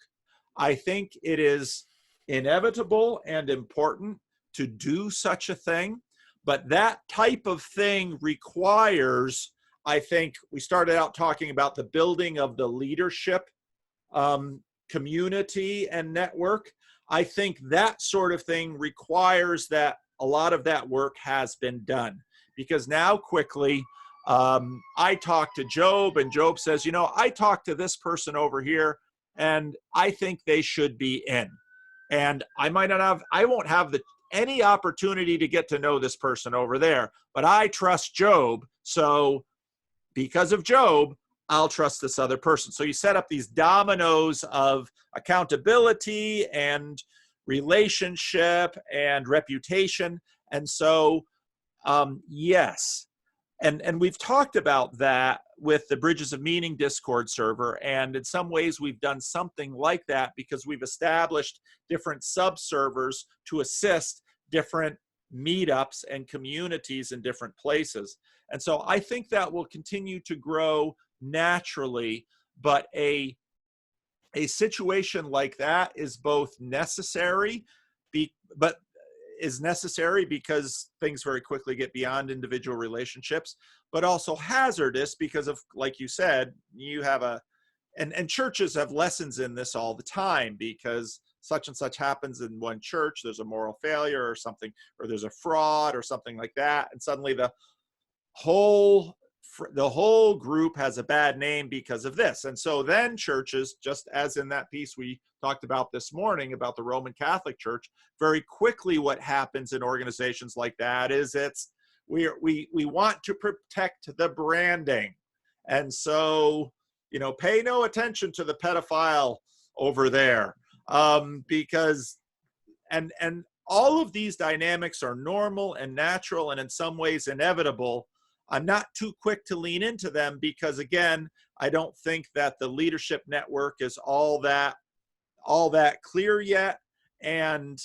I think it is inevitable and important to do such a thing, but that type of thing requires, I think, we started out talking about the building of the leadership community and network. I think that sort of thing requires that a lot of that work has been done, because now quickly I talk to Job and Job says, I talked to this person over here and I think they should be in. And I won't have any opportunity to get to know this person over there, but I trust Job. So because of Job, I'll trust this other person. So you set up these dominoes of accountability and relationship and reputation. And so, yes. And we've talked about that with the Bridges of Meaning Discord server. And in some ways, we've done something like that because we've established different sub-servers to assist different meetups and communities in different places. And so I think that will continue to grow naturally, but a situation like that is both necessary, but is necessary because things very quickly get beyond individual relationships, but also hazardous because of, like you said, you have and churches have lessons in this all the time because such and such happens in one church, there's a moral failure or something, or there's a fraud or something like that, and suddenly the whole group has a bad name because of this. And so then churches, just as in that piece we talked about this morning about the Roman Catholic Church, very quickly what happens in organizations like that is we want to protect the branding. And so, pay no attention to the pedophile over there, because and all of these dynamics are normal and natural and in some ways inevitable. I'm not too quick to lean into them because, again, I don't think that the leadership network is all that clear yet. And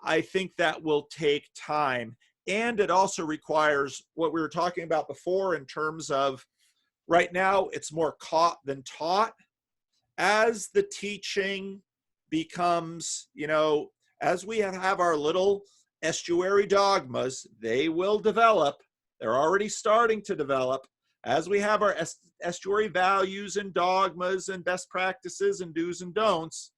I think that will take time. And it also requires what we were talking about before in terms of right now, it's more caught than taught. As the teaching becomes, as we have our little estuary dogmas, they will develop. They're already starting to develop. As we have our estuary values and dogmas and best practices and do's and don'ts,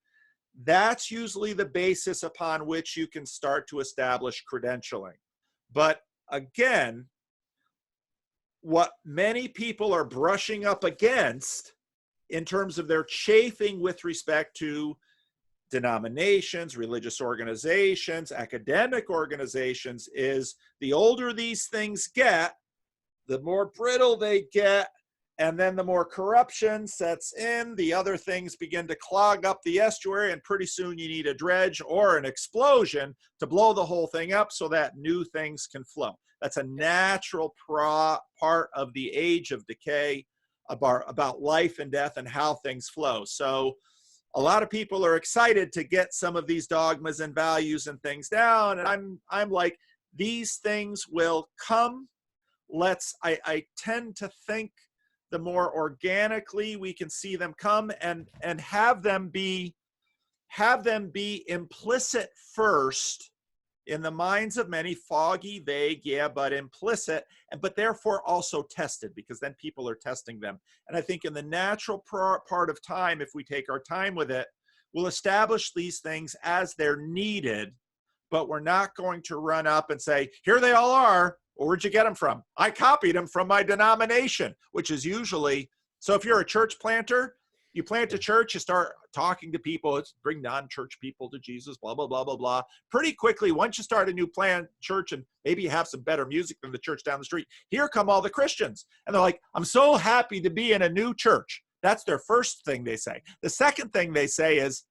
that's usually the basis upon which you can start to establish credentialing. But again, what many people are brushing up against in terms of their chafing with respect to denominations, religious organizations, academic organizations is the older these things get, the more brittle they get, And then the more corruption sets in, the other things begin to clog up the estuary, and pretty soon you need a dredge or an explosion to blow the whole thing up so that new things can flow. That's a natural part of the age of decay, about life and death and how things flow. So a lot of people are excited to get some of these dogmas and values and things down. And I'm like, these things will come. I tend to think the more organically we can see them come and have them be implicit first in the minds of many, foggy, vague, yeah, but implicit, but therefore also tested, because then people are testing them. And I think in the natural part of time, if we take our time with it, we'll establish these things as they're needed, but we're not going to run up and say, here they all are. Well, where'd you get them from? I copied them from my denomination, which is usually, so if you're a church planter, you plant a church, you start talking to people, it's bring non-church people to Jesus, blah, blah, blah, blah, blah. Pretty quickly, once you start a new church and maybe you have some better music than the church down the street, here come all the Christians. And they're like, I'm so happy to be in a new church. That's their first thing they say. The second thing they say is,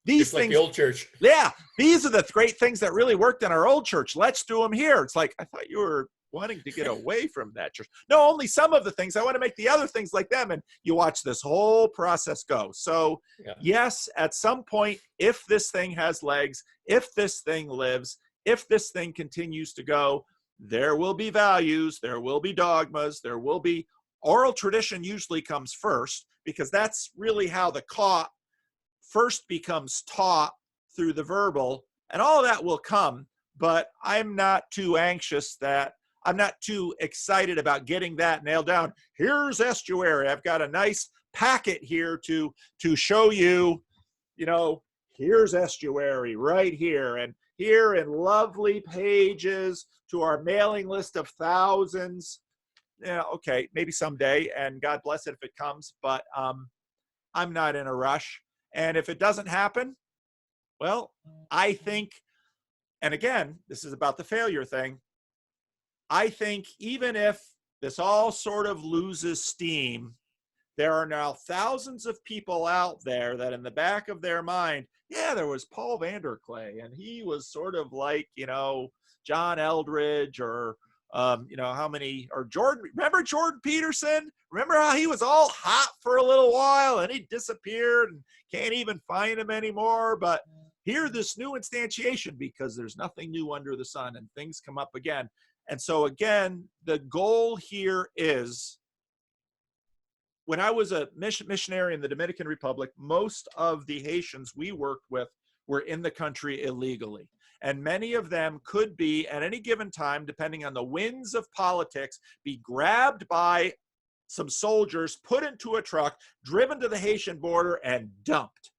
these Just like things, the old church. Yeah, these are the great things that really worked in our old church. Let's do them here. It's like, I thought you were wanting to get away from that church. No, only some of the things. I want to make the other things like them. And you watch this whole process go. So yes, at some point, if this thing has legs, if this thing lives, if this thing continues to go, there will be values, there will be dogmas, there will be oral tradition. Usually comes first, because that's really how the first becomes taught through the verbal, and all of that will come. But I'm not too excited about getting that nailed down. Here's Estuary. I've got a nice packet here to show you, here's Estuary right here, and here in lovely pages to our mailing list of thousands. Yeah, okay, maybe someday, and God bless it if it comes, but I'm not in a rush. And if it doesn't happen, well, I think, and again, this is about the failure thing, I think even if this all sort of loses steam, there are now thousands of people out there that in the back of their mind, yeah, there was Paul Vanderklay, and he was sort of like, John Eldridge, or how many, or Jordan, remember Jordan Peterson? Remember how he was all hot for a little while and he disappeared and can't even find him anymore? But here, this new instantiation, because there's nothing new under the sun and things come up again. And so again, the goal here is, when I was a missionary in the Dominican Republic, most of the Haitians we worked with were in the country illegally. And many of them could be, at any given time, depending on the winds of politics, be grabbed by some soldiers, put into a truck, driven to the Haitian border, and dumped.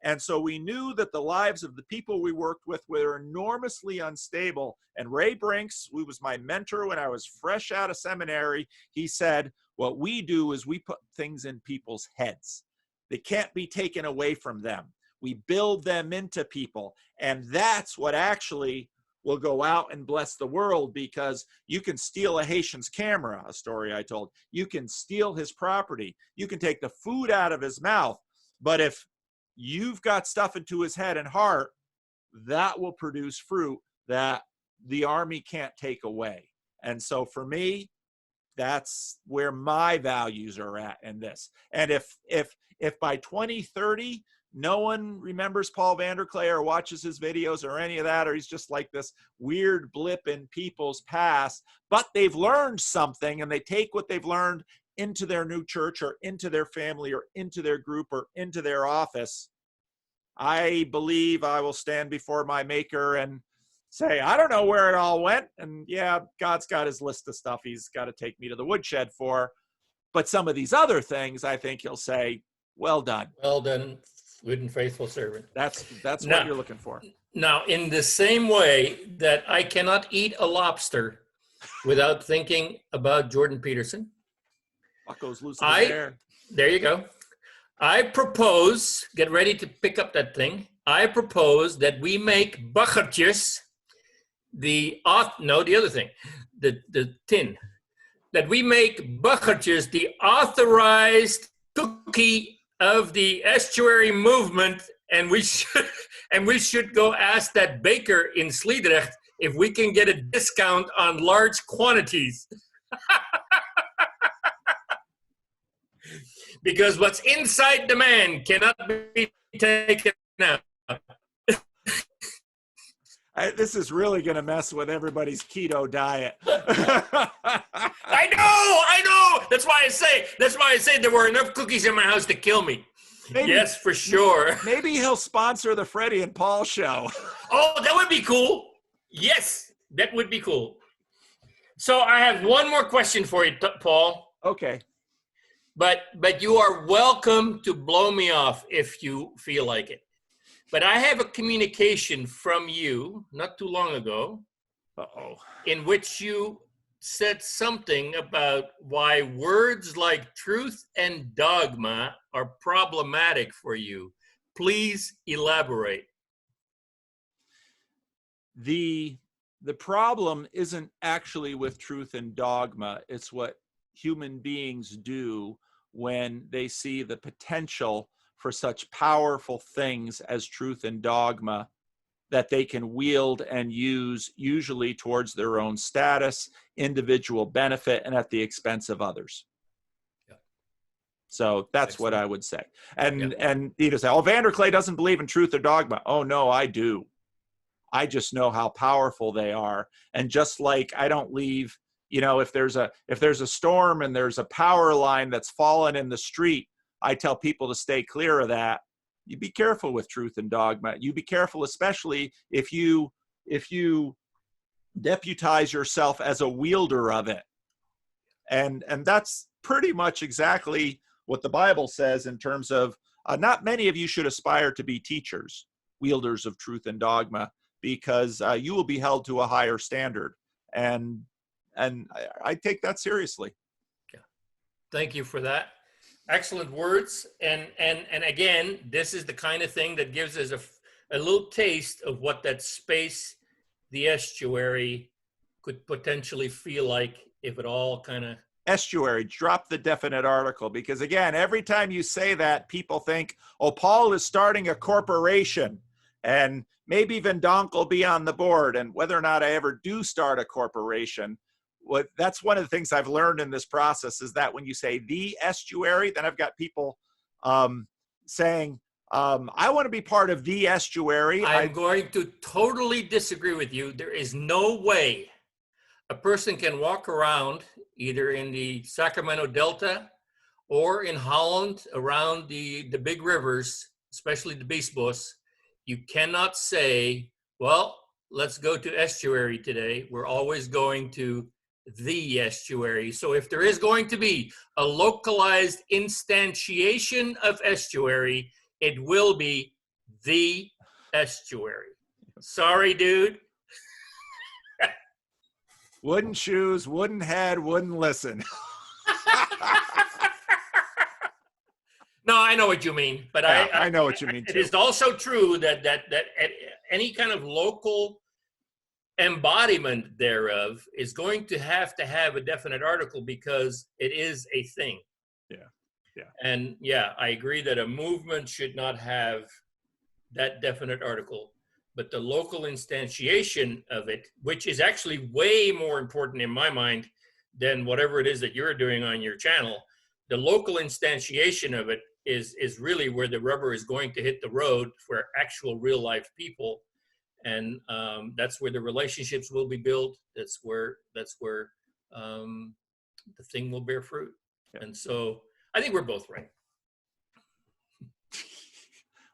And so we knew that the lives of the people we worked with were enormously unstable. And Ray Brinks, who was my mentor when I was fresh out of seminary, he said, what we do is we put things in people's heads. They can't be taken away from them. We build them into people. And that's what actually will go out and bless the world, because you can steal a Haitian's camera, a story I told. You can steal his property. You can take the food out of his mouth. But if you've got stuff into his head and heart, that will produce fruit that the army can't take away. And so for me, that's where my values are at in this. And if by 2030, no one remembers Paul Vanderklay or watches his videos or any of that, or he's just like this weird blip in people's past, but they've learned something and they take what they've learned into their new church or into their family or into their group or into their office, I believe I will stand before my maker and say, I don't know where it all went. And yeah, God's got his list of stuff he's got to take me to the woodshed for. But some of these other things, I think he'll say, well done. Well done, good and faithful servant. That's now, what you're looking for. Now, in the same way that I cannot eat a lobster without thinking about Jordan Peterson, What goes loose in the air? There you go. I propose, get ready to pick up that thing. I propose that we make bakkertjes, the other thing, the tin. that we make Buckertjes the authorized cookie of the estuary movement, and we should go ask that baker in Sliedrecht if we can get a discount on large quantities. Because what's inside the man cannot be taken out. This is really going to mess with everybody's keto diet. I know. That's why I say there were enough cookies in my house to kill me. Maybe, yes, for sure. Maybe he'll sponsor the Freddie and Paul show. Oh, that would be cool. Yes, that would be cool. So I have one more question for you, Paul. Okay. But you are welcome to blow me off if you feel like it. But I have a communication from you not too long ago, in which you said something about why words like truth and dogma are problematic for you. Please elaborate. The problem isn't actually with truth and dogma. It's what human beings do when they see the potential for such powerful things as truth and dogma that they can wield and use, usually towards their own status, individual benefit, and at the expense of others. Yeah. So that's what I would say. And you say, oh, Vanderklay doesn't believe in truth or dogma. Oh no, I do. I just know how powerful they are. And just like I don't leave, if there's a storm and there's a power line that's fallen in the street, I tell people to stay clear of that. You be careful with truth and dogma. You be careful, especially if you deputize yourself as a wielder of it. And that's pretty much exactly what the Bible says in terms of not many of you should aspire to be teachers, wielders of truth and dogma, because you will be held to a higher standard. And I take that seriously. Yeah. Thank you for that. Excellent words. And again, this is the kind of thing that gives us a little taste of what that space, the estuary, could potentially feel like if it all kind of... Estuary, drop the definite article, because again, every time you say that, people think, oh, Paul is starting a corporation and maybe Vandonk will be on the board. And whether or not I ever do start a corporation, that's one of the things I've learned in this process is that when you say the estuary, then I've got people saying, I want to be part of the estuary. I'm going to totally disagree with you. There is no way a person can walk around either in the Sacramento Delta or in Holland around the big rivers, especially the Biesbos. You cannot say, well, let's go to estuary today. We're always going to the estuary. So if there is going to be a localized instantiation of estuary, it will be the estuary. Sorry, dude. Wooden shoes, wooden head, wouldn't listen. No, I know what you mean, but yeah, I know what you mean too. It is also true that any kind of local embodiment thereof is going to have a definite article because it is a thing. Yeah. And yeah, I agree that a movement should not have that definite article, but the local instantiation of it, which is actually way more important in my mind than whatever it is that you're doing on your channel, the local instantiation of it is really where the rubber is going to hit the road for actual real life people. And that's where the relationships will be built. That's where the thing will bear fruit. Yeah. And so I think we're both right.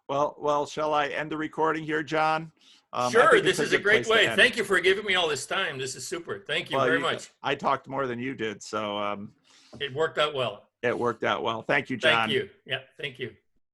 Well, shall I end the recording here, John? Sure, this is a great way. Thank you for giving me all this time. This is super. Thank you very much. I talked more than you did, so. It worked out well. It worked out well. Thank you, John. Thank you. Yeah, thank you.